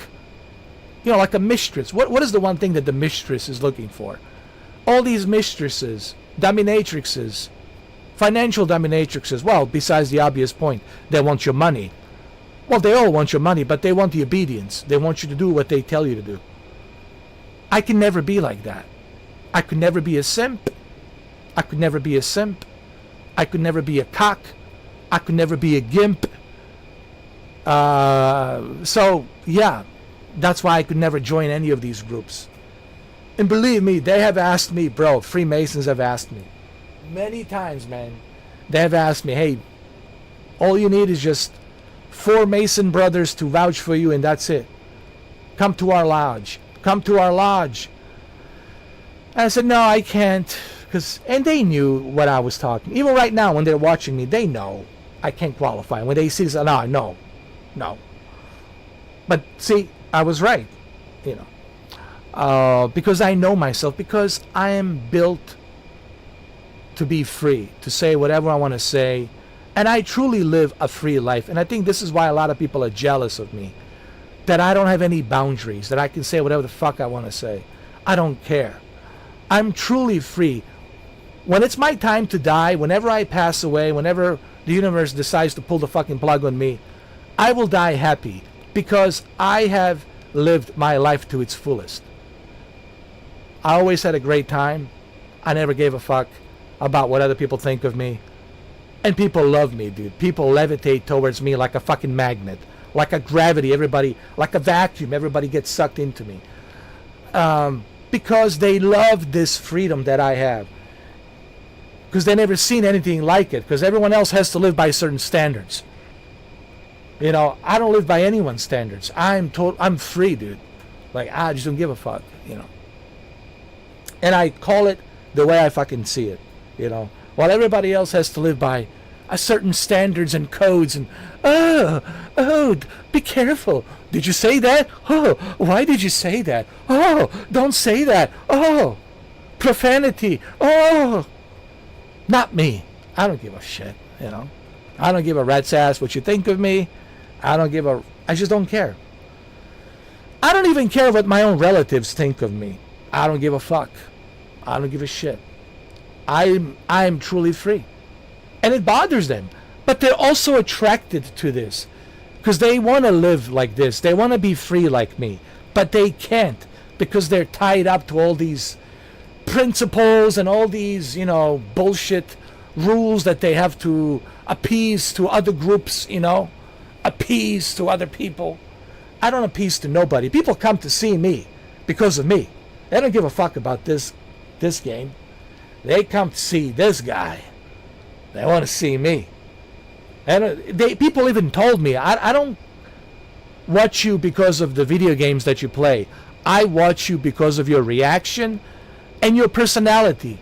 You know, like a mistress. What is the one thing that the mistress is looking for? All these mistresses, dominatrixes, financial dominatrixes, well, besides the obvious point, they want your money. Well, they all want your money, but they want the obedience. They want you to do what they tell you to do. I can never be like that. I could never be a simp. I could never be a simp. I could never be a cock. I could never be a gimp. So, yeah, that's why I could never join any of these groups. And believe me, they have asked me, bro, Freemasons have asked me many times, man. They have asked me, hey, all you need is just 4 Mason brothers to vouch for you, and that's it. Come to our lodge. Come to our lodge. And I said, no, I can't. And they knew what I was talking. Even right now, when they're watching me, they know I can't qualify. When they see this, no. But see, I was right, you know. Because I know myself, because I am built to be free, to say whatever I want to say, and I truly live a free life. And I think this is why a lot of people are jealous of me, that I don't have any boundaries, that I can say whatever the fuck I want to say. I don't care. I'm truly free. When it's my time to die, whenever I pass away, whenever the universe decides to pull the fucking plug on me, I will die happy, because I have lived my life to its fullest. I always had a great time. I never gave a fuck. about what other people think of me. And people love me, dude. People levitate towards me like a fucking magnet. Like a gravity, everybody, like a vacuum, everybody gets sucked into me. Because they love this freedom that I have. Because they never seen anything like it. Because everyone else has to live by certain standards. You know, I don't live by anyone's standards. I'm free, dude. Like, I just don't give a fuck, you know. And I call it the way I fucking see it, you know. While everybody else has to live by a certain standards and codes and, be careful. Did you say that? Oh, why did you say that? Oh, don't say that. Oh, profanity. Oh, not me. I don't give a shit, you know. I don't give a rat's ass what you think of me. I just don't care. I don't even care what my own relatives think of me. I don't give a fuck. I don't give a shit. I'm truly free. And it bothers them. But they're also attracted to this. Because they want to live like this. They want to be free like me. But they can't. Because they're tied up to all these principles and all these, you know, bullshit rules that they have to appease to other groups, you know. Appease to other people. I don't appease to nobody. People come to see me because of me. They don't give a fuck about this game. They come to see this guy. They want to see me. And people even told me, I don't watch you because of the video games that you play. I watch you because of your reaction and your personality.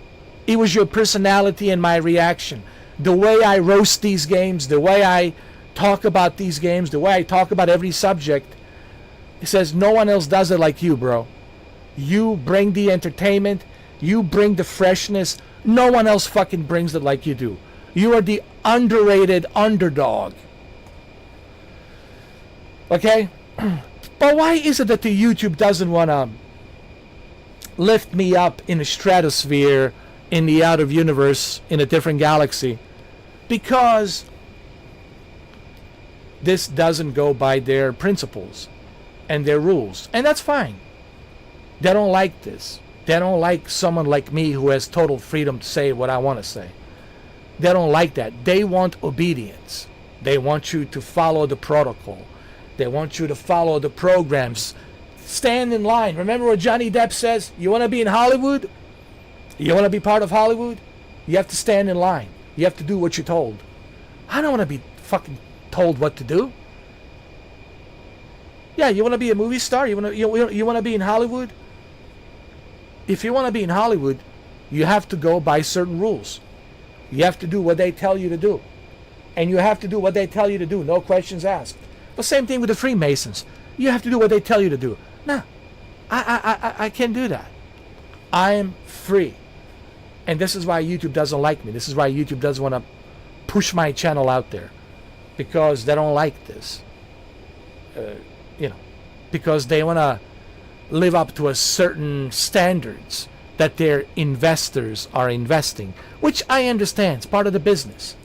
It was your personality and my reaction. The way I roast these games, the way I talk about these games, the way I talk about every subject. It says no one else does it like you, bro. You bring the entertainment. You bring the freshness. No one else fucking brings it like you do. You are the underrated underdog. Okay? But why is it that the YouTube doesn't want to lift me up in the stratosphere, in the outer universe, in a different galaxy? Because this doesn't go by their principles and their rules. And that's fine. They don't like this. They don't like someone like me who has total freedom to say what I want to say. They don't like that. They want obedience. They want you to follow the protocol. They want you to follow the programs. Stand in line. Remember what Johnny Depp says? You want to be in Hollywood? You want to be part of Hollywood? You have to stand in line. You have to do what you're told. I don't want to be fucking told what to do. Yeah, you want to be a movie star? You want to be in Hollywood? If you want to be in Hollywood, you have to go by certain rules. You have to do what they tell you to do. And you have to do what they tell you to do. No questions asked. The same thing with the Freemasons. You have to do what they tell you to do. No, I can't do that. I am free. And this is why YouTube doesn't like me. This is why YouTube doesn't want to push my channel out there. Because they don't like this. Because they want to live up to a certain standards that their investors are investing, which I understand. It's part of the business.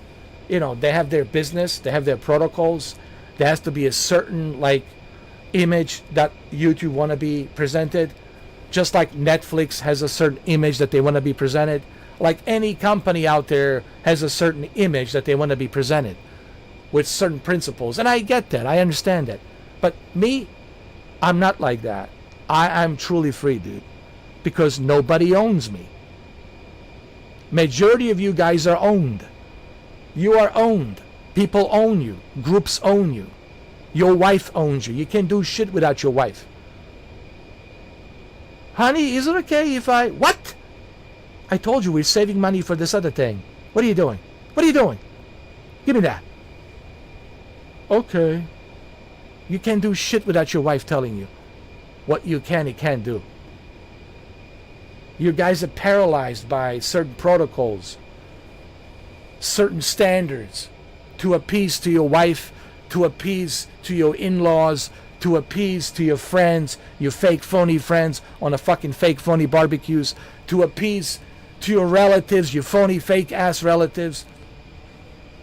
They have their business, they have their protocols. There has to be a certain image that YouTube want to be presented, just like Netflix has a certain image that they want to be presented. Like any company out there has a certain image that they want to be presented with certain principles. And I get that. I understand that. But me, I'm not like that. I'm truly free, dude. Because nobody owns me. Majority of you guys are owned. You are owned. People own you. Groups own you. Your wife owns you. You can't do shit without your wife. Honey, is it okay if I... What? I told you we're saving money for this other thing. What are you doing? What are you doing? Give me that. Okay. You can't do shit without your wife telling you what you can and can't do. You guys are paralyzed by certain protocols, certain standards, to appease to your wife, to appease to your in-laws, to appease to your friends, your fake phony friends on a fucking fake phony barbecues, to appease to your relatives, your phony fake ass relatives.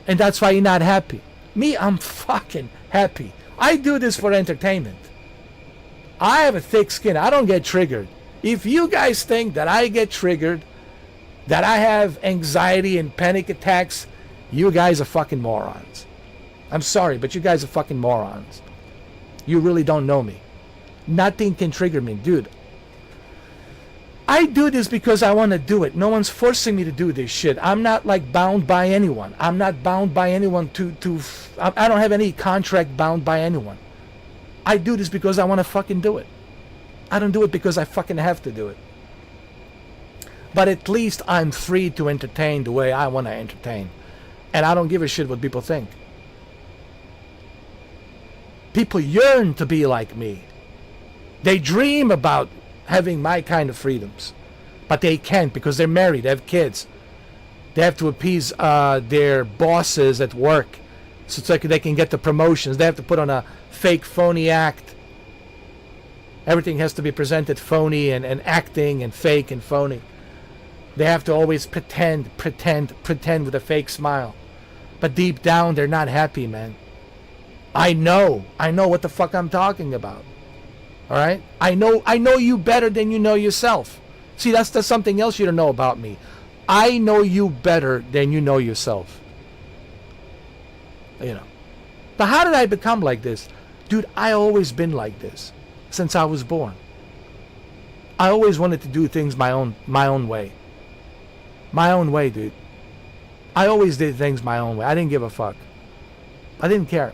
And that's why you're not happy. Me, I'm fucking happy. I do this for entertainment. I have a thick skin. I don't get triggered. If you guys think that I get triggered, that I have anxiety and panic attacks, you guys are fucking morons. I'm sorry, but you guys are fucking morons. You really don't know me. Nothing can trigger me, dude. I do this because I want to do it. No one's forcing me to do this shit. I'm not like bound by anyone. I'm not bound by anyone I don't have any contract bound by anyone. I do this because I want to fucking do it. I don't do it because I fucking have to do it. But at least I'm free to entertain the way I want to entertain. And I don't give a shit what people think. People yearn to be like me. They dream about having my kind of freedoms. But they can't because they're married, they have kids. They have to appease their bosses at work so they can get the promotions. They have to put on a fake, phony act. Everything has to be presented phony and acting and fake and phony. They have to always pretend with a fake smile. But deep down, they're not happy, man. I know what the fuck I'm talking about. All right? I know you better than you know yourself. See, that's something else you don't know about me. I know you better than you know yourself. You know. But how did I become like this? Dude, I always been like this since I was born. I always wanted to do things my own way. My own way, dude. I always did things my own way. I didn't give a fuck. I didn't care.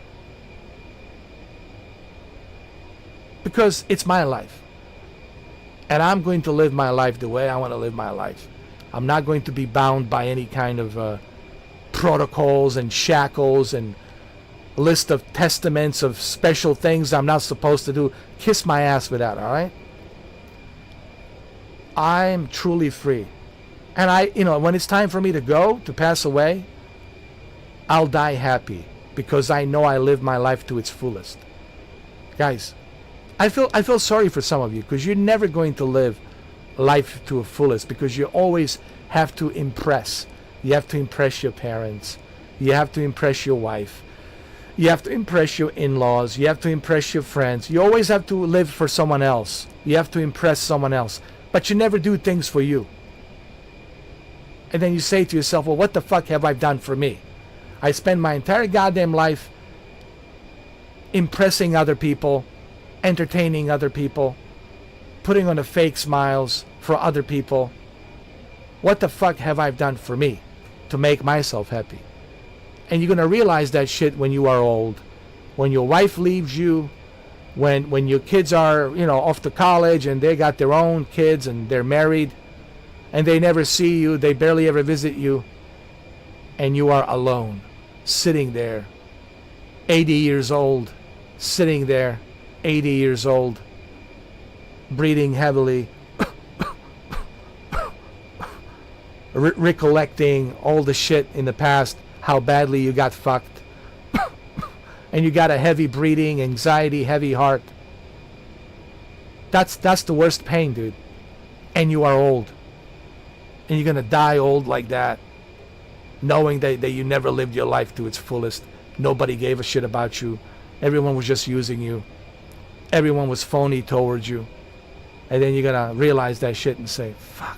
Because it's my life. And I'm going to live my life the way I want to live my life. I'm not going to be bound by any kind of protocols and shackles and list of testaments of special things I'm not supposed to do. Kiss my ass with that, alright? I'm truly free. And when it's time for me to go, to pass away, I'll die happy because I know I live my life to its fullest. Guys, I feel sorry for some of you because you're never going to live life to a fullest because you always have to impress. You have to impress your parents. You have to impress your wife. You have to impress your in-laws. You have to impress your friends. You always have to live for someone else. You have to impress someone else. But you never do things for you. And then you say to yourself, well, what the fuck have I done for me? I spend my entire goddamn life impressing other people, entertaining other people, putting on the fake smiles for other people. What the fuck have I done for me to make myself happy? And you're going to realize that shit when you are old. When your wife leaves you, when your kids are, off to college and they got their own kids and they're married and they never see you, they barely ever visit you, and you are alone, sitting there, 80 years old, sitting there, 80 years old, breathing heavily, recollecting all the shit in the past, how badly you got fucked, and you got a heavy breathing, anxiety, heavy heart. That's the worst pain, dude. And you are old. And you're gonna die old like that, knowing that you never lived your life to its fullest. Nobody gave a shit about you. Everyone was just using you. Everyone was phony towards you. And then you're gonna realize that shit and say, fuck.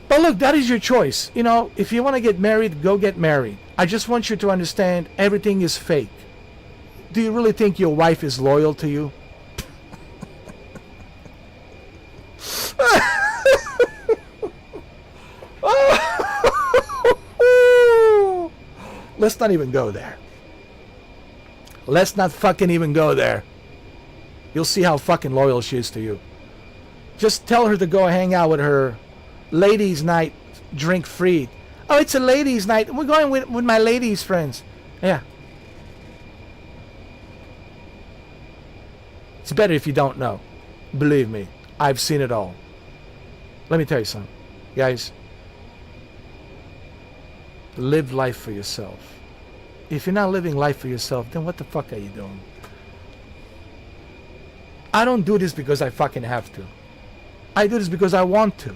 But look, that is your choice. If you want to get married, go get married. I just want you to understand everything is fake. Do you really think your wife is loyal to you? Let's not even go there. Let's not fucking even go there. You'll see how fucking loyal she is to you. Just tell her to go hang out with her ladies' night, drink free. Oh, it's a ladies' night. We're going with my ladies' friends. Yeah. It's better if you don't know. Believe me, I've seen it all. Let me tell you something. Guys, live life for yourself. If you're not living life for yourself, then what the fuck are you doing? I don't do this because I fucking have to. I do this because I want to.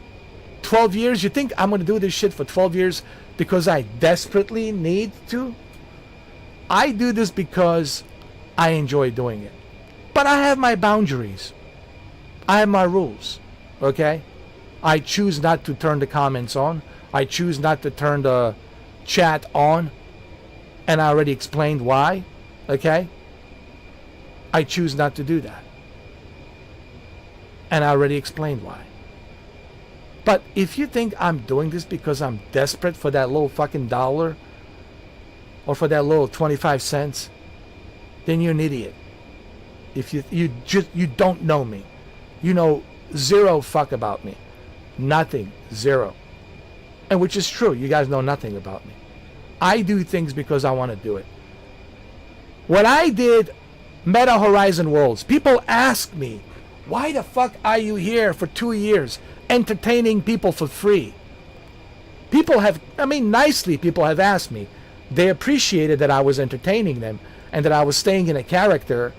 12 years? You think I'm going to do this shit for 12 years because I desperately need to? I do this because I enjoy doing it. But I have my boundaries. I have my rules. Okay? I choose not to turn the comments on. I choose not to turn the chat on. And I already explained why. Okay? I choose not to do that. And I already explained why. But if you think I'm doing this because I'm desperate for that little fucking dollar or for that little 25 cents, then you're an idiot. If you don't know me. You know zero fuck about me. Nothing. Zero. And which is true. You guys know nothing about me. I do things because I want to do it. When I did Meta Horizon Worlds, people ask me, why the fuck are you here for 2 years entertaining people for free? People have, nicely people have asked me. They appreciated that I was entertaining them and that I was staying in a character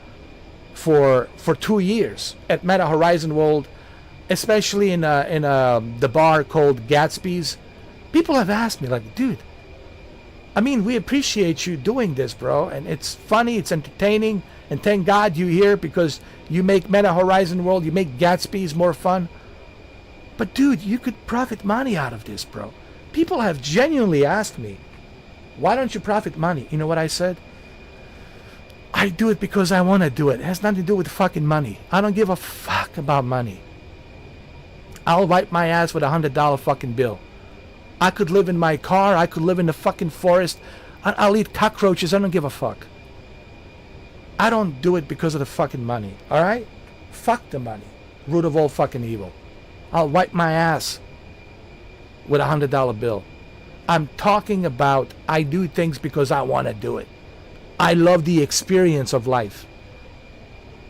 for 2 years at Meta Horizon World, especially in the bar called Gatsby's. People have asked me, like, dude, we appreciate you doing this, bro, and it's funny, it's entertaining, and thank God you're here because you make Meta Horizon World, you make Gatsby's more fun. But dude, you could profit money out of this, bro. People have genuinely asked me, why don't you profit money? You know what I said? I do it because I want to do it. It has nothing to do with fucking money. I don't give a fuck about money. I'll wipe my ass with $100 fucking bill. I could live in my car. I could live in the fucking forest. I'll eat cockroaches. I don't give a fuck. I don't do it because of the fucking money. Alright? Fuck the money. Root of all fucking evil. I'll wipe my ass with $100 bill. I'm talking about I do things because I want to do it. I love the experience of life.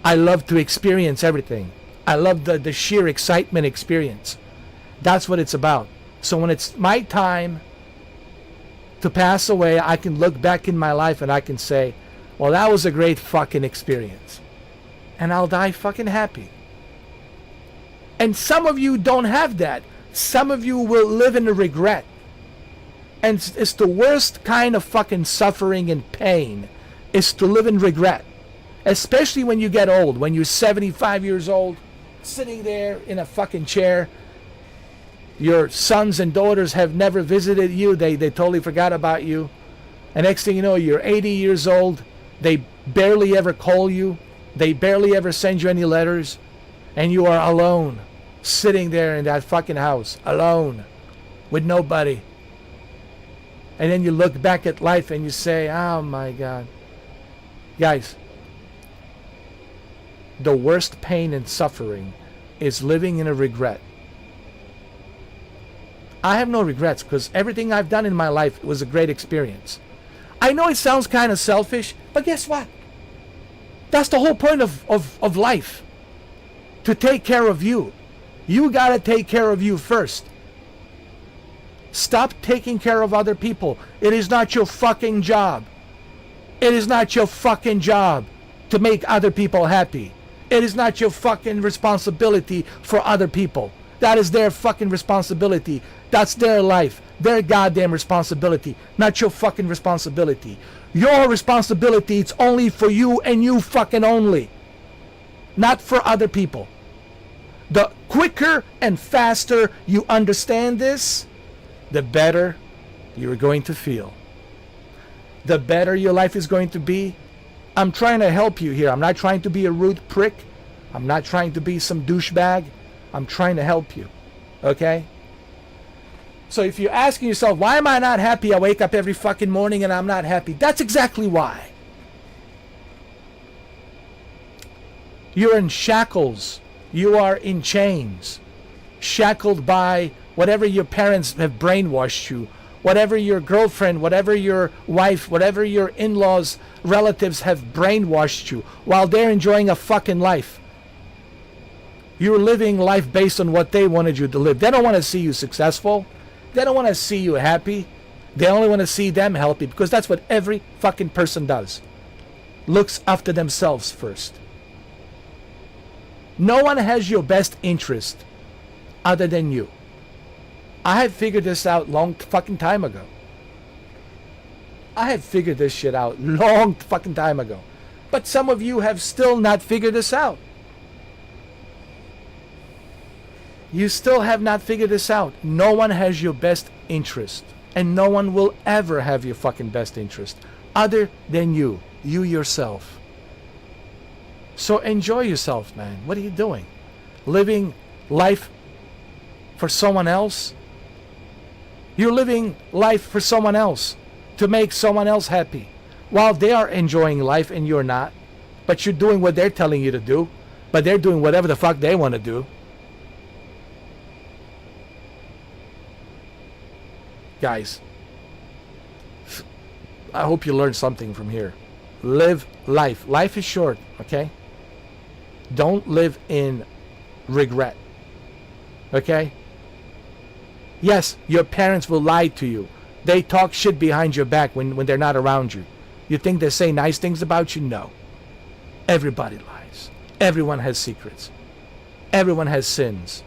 I love to experience everything. I love the sheer excitement experience. That's what it's about. So when it's my time to pass away, I can look back in my life and I can say, well, that was a great fucking experience. And I'll die fucking happy. And some of you don't have that. Some of you will live in a regret. And it's the worst kind of fucking suffering and pain is to live in regret. Especially when you get old, when you're 75 years old, sitting there in a fucking chair. Your sons and daughters have never visited you. They totally forgot about you. And next thing you know, you're 80 years old. They barely ever call you. They barely ever send you any letters. And you are alone, sitting there in that fucking house, alone, with nobody. And then you look back at life and you say, oh my God. Guys, the worst pain and suffering is living in a regret. I have no regrets because everything I've done in my life was a great experience. I know it sounds kind of selfish, but guess what? That's the whole point of life. To take care of you. You gotta take care of you first. Stop taking care of other people. It is not your fucking job. It is not your fucking job to make other people happy. It is not your fucking responsibility for other people. That is their fucking responsibility. That's their life. Their goddamn responsibility. Not your fucking responsibility. Your responsibility, it's only for you and you fucking only. Not for other people. The quicker and faster you understand this, the better you're going to feel. The better your life is going to be. I'm trying to help you here. I'm not trying to be a rude prick. I'm not trying to be some douchebag. I'm trying to help you. Okay? So if you're asking yourself, why am I not happy? I wake up every fucking morning and I'm not happy. That's exactly why. You're in shackles. You are in chains. Shackled by whatever your parents have brainwashed you. Whatever your girlfriend, whatever your wife, whatever your in-laws, relatives have brainwashed you while they're enjoying a fucking life. You're living life based on what they wanted you to live. They don't want to see you successful. They don't want to see you happy. They only want to see them happy because that's what every fucking person does. Looks after themselves first. No one has your best interest other than you. I have figured this out long fucking time ago. I have figured this shit out long fucking time ago. But some of you have still not figured this out. You still have not figured this out. No one has your best interest. And no one will ever have your fucking best interest. Other than you. You yourself. So enjoy yourself, man. What are you doing? Living life for someone else? You're living life for someone else. To make someone else happy. While they are enjoying life and you're not. But you're doing what they're telling you to do. But they're doing whatever the fuck they want to do. Guys, I hope you learned something from here. Live life. Life is short, okay? Don't live in regret. Okay? Yes, your parents will lie to you. They talk shit behind your back when they're not around you. You think they say nice things about you? No. Everybody lies. Everyone has secrets. Everyone has sins.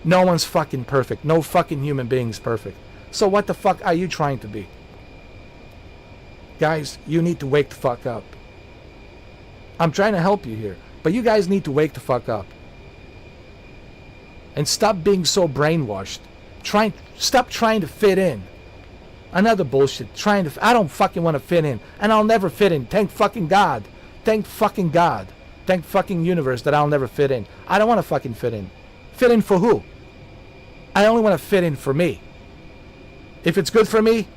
No one's fucking perfect. No fucking human being's perfect. So what the fuck are you trying to be? Guys, you need to wake the fuck up. I'm trying to help you here. But you guys need to wake the fuck up. And stop being so brainwashed. Stop trying to fit in. Another bullshit. I don't fucking want to fit in. And I'll never fit in. Thank fucking God. Thank fucking God. Thank fucking universe that I'll never fit in. I don't want to fucking fit in. Fit in for who? I only want to fit in for me. If it's good for me,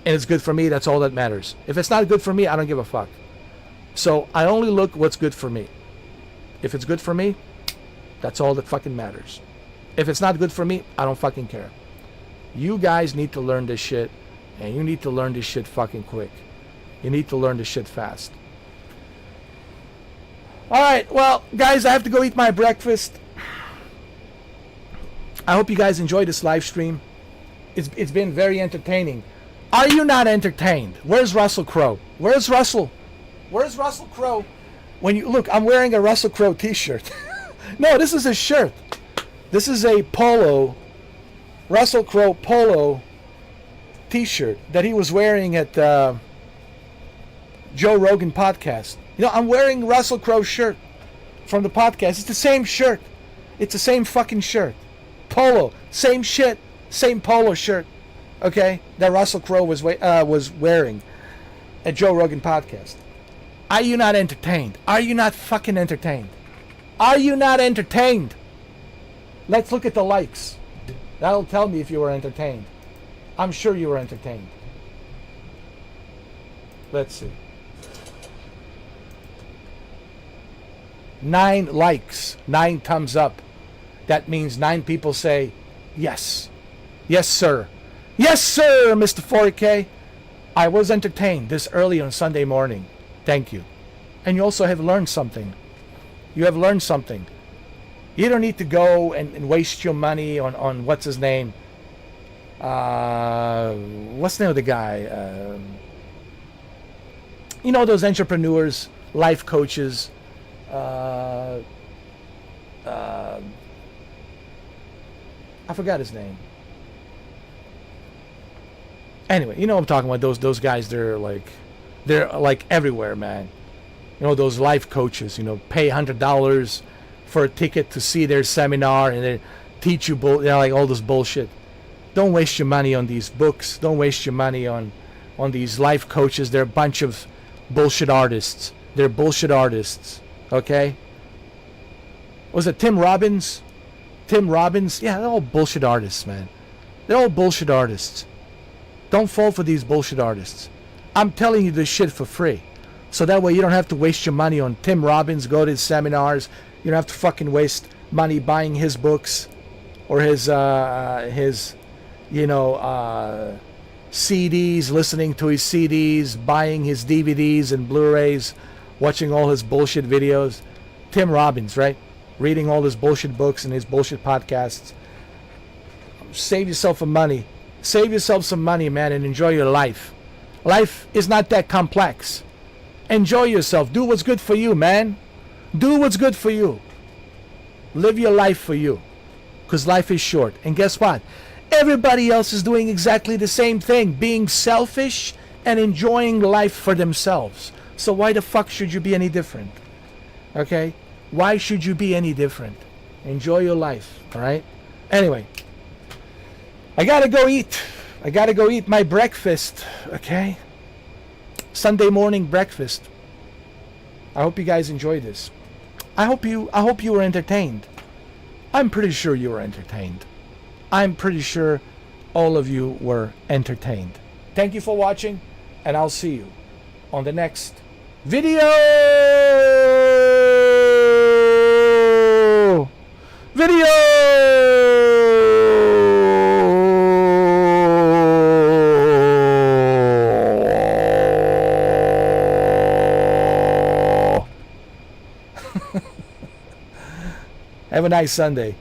and it's good for me, that's all that matters. If it's not good for me, I don't give a fuck. So I only look what's good for me. If it's good for me, that's all that fucking matters. If it's not good for me, I don't fucking care. You guys need to learn this shit, and you need to learn this shit fucking quick. You need to learn this shit fast. Alright, well, guys, I have to go eat my breakfast. I hope you guys enjoyed this live stream. It's been very entertaining. Are you not entertained? Where's Russell Crowe? Where's Russell? Where's Russell Crowe? When you look, I'm wearing a Russell Crowe t-shirt. No, this is a shirt. This is a polo, Russell Crowe polo t-shirt that he was wearing at Joe Rogan podcast. You know, I'm wearing Russell Crowe's shirt from the podcast. It's the same shirt. It's the same fucking shirt. Polo, same shit. Same polo shirt, okay, that Russell Crowe was wearing at Joe Rogan podcast. Are you not entertained? Are you not fucking entertained? Are you not entertained? Let's look at the likes. That'll tell me if you were entertained. I'm sure you were entertained. Let's see. 9 likes, 9 thumbs up. That means 9 people say yes. Yes, sir. Yes, sir, Mr. 4K. I was entertained this early on Sunday morning. Thank you. And you also have learned something. You have learned something. You don't need to go and waste your money on what's his name? What's the name of the guy? You know, those entrepreneurs, life coaches. I forgot his name. Anyway, you know what I'm talking about. Those guys, they're like everywhere, man. You know, those life coaches, you know, pay $100 for a ticket to see their seminar and they teach you like all this bullshit. Don't waste your money on these books. Don't waste your money on these life coaches. They're a bunch of bullshit artists. They're bullshit artists. Okay? Was it Tim Robbins? Tim Robbins? Yeah, they're all bullshit artists, man. They're all bullshit artists. Don't fall for these bullshit artists. I'm telling you this shit for free. So that way you don't have to waste your money on Tim Robbins, go to his seminars. You don't have to fucking waste money buying his books or his CDs, listening to his CDs, buying his DVDs and Blu-rays, watching all his bullshit videos. Tim Robbins, right? Reading all his bullshit books and his bullshit podcasts. Save yourself some money. Save yourself some money, man, and enjoy your life. Life is not that complex. Enjoy yourself. Do what's good for you, man. Do what's good for you. Live your life for you. Because life is short. And guess what? Everybody else is doing exactly the same thing. Being selfish and enjoying life for themselves. So why the fuck should you be any different? Okay? Why should you be any different? Enjoy your life, alright? Anyway, I gotta go eat. I gotta go eat my breakfast, okay? Sunday morning breakfast. I hope you guys enjoy this. I hope you were entertained. I'm pretty sure you were entertained. I'm pretty sure all of you were entertained. Thank you for watching, and I'll see you on the next video. Have a nice Sunday.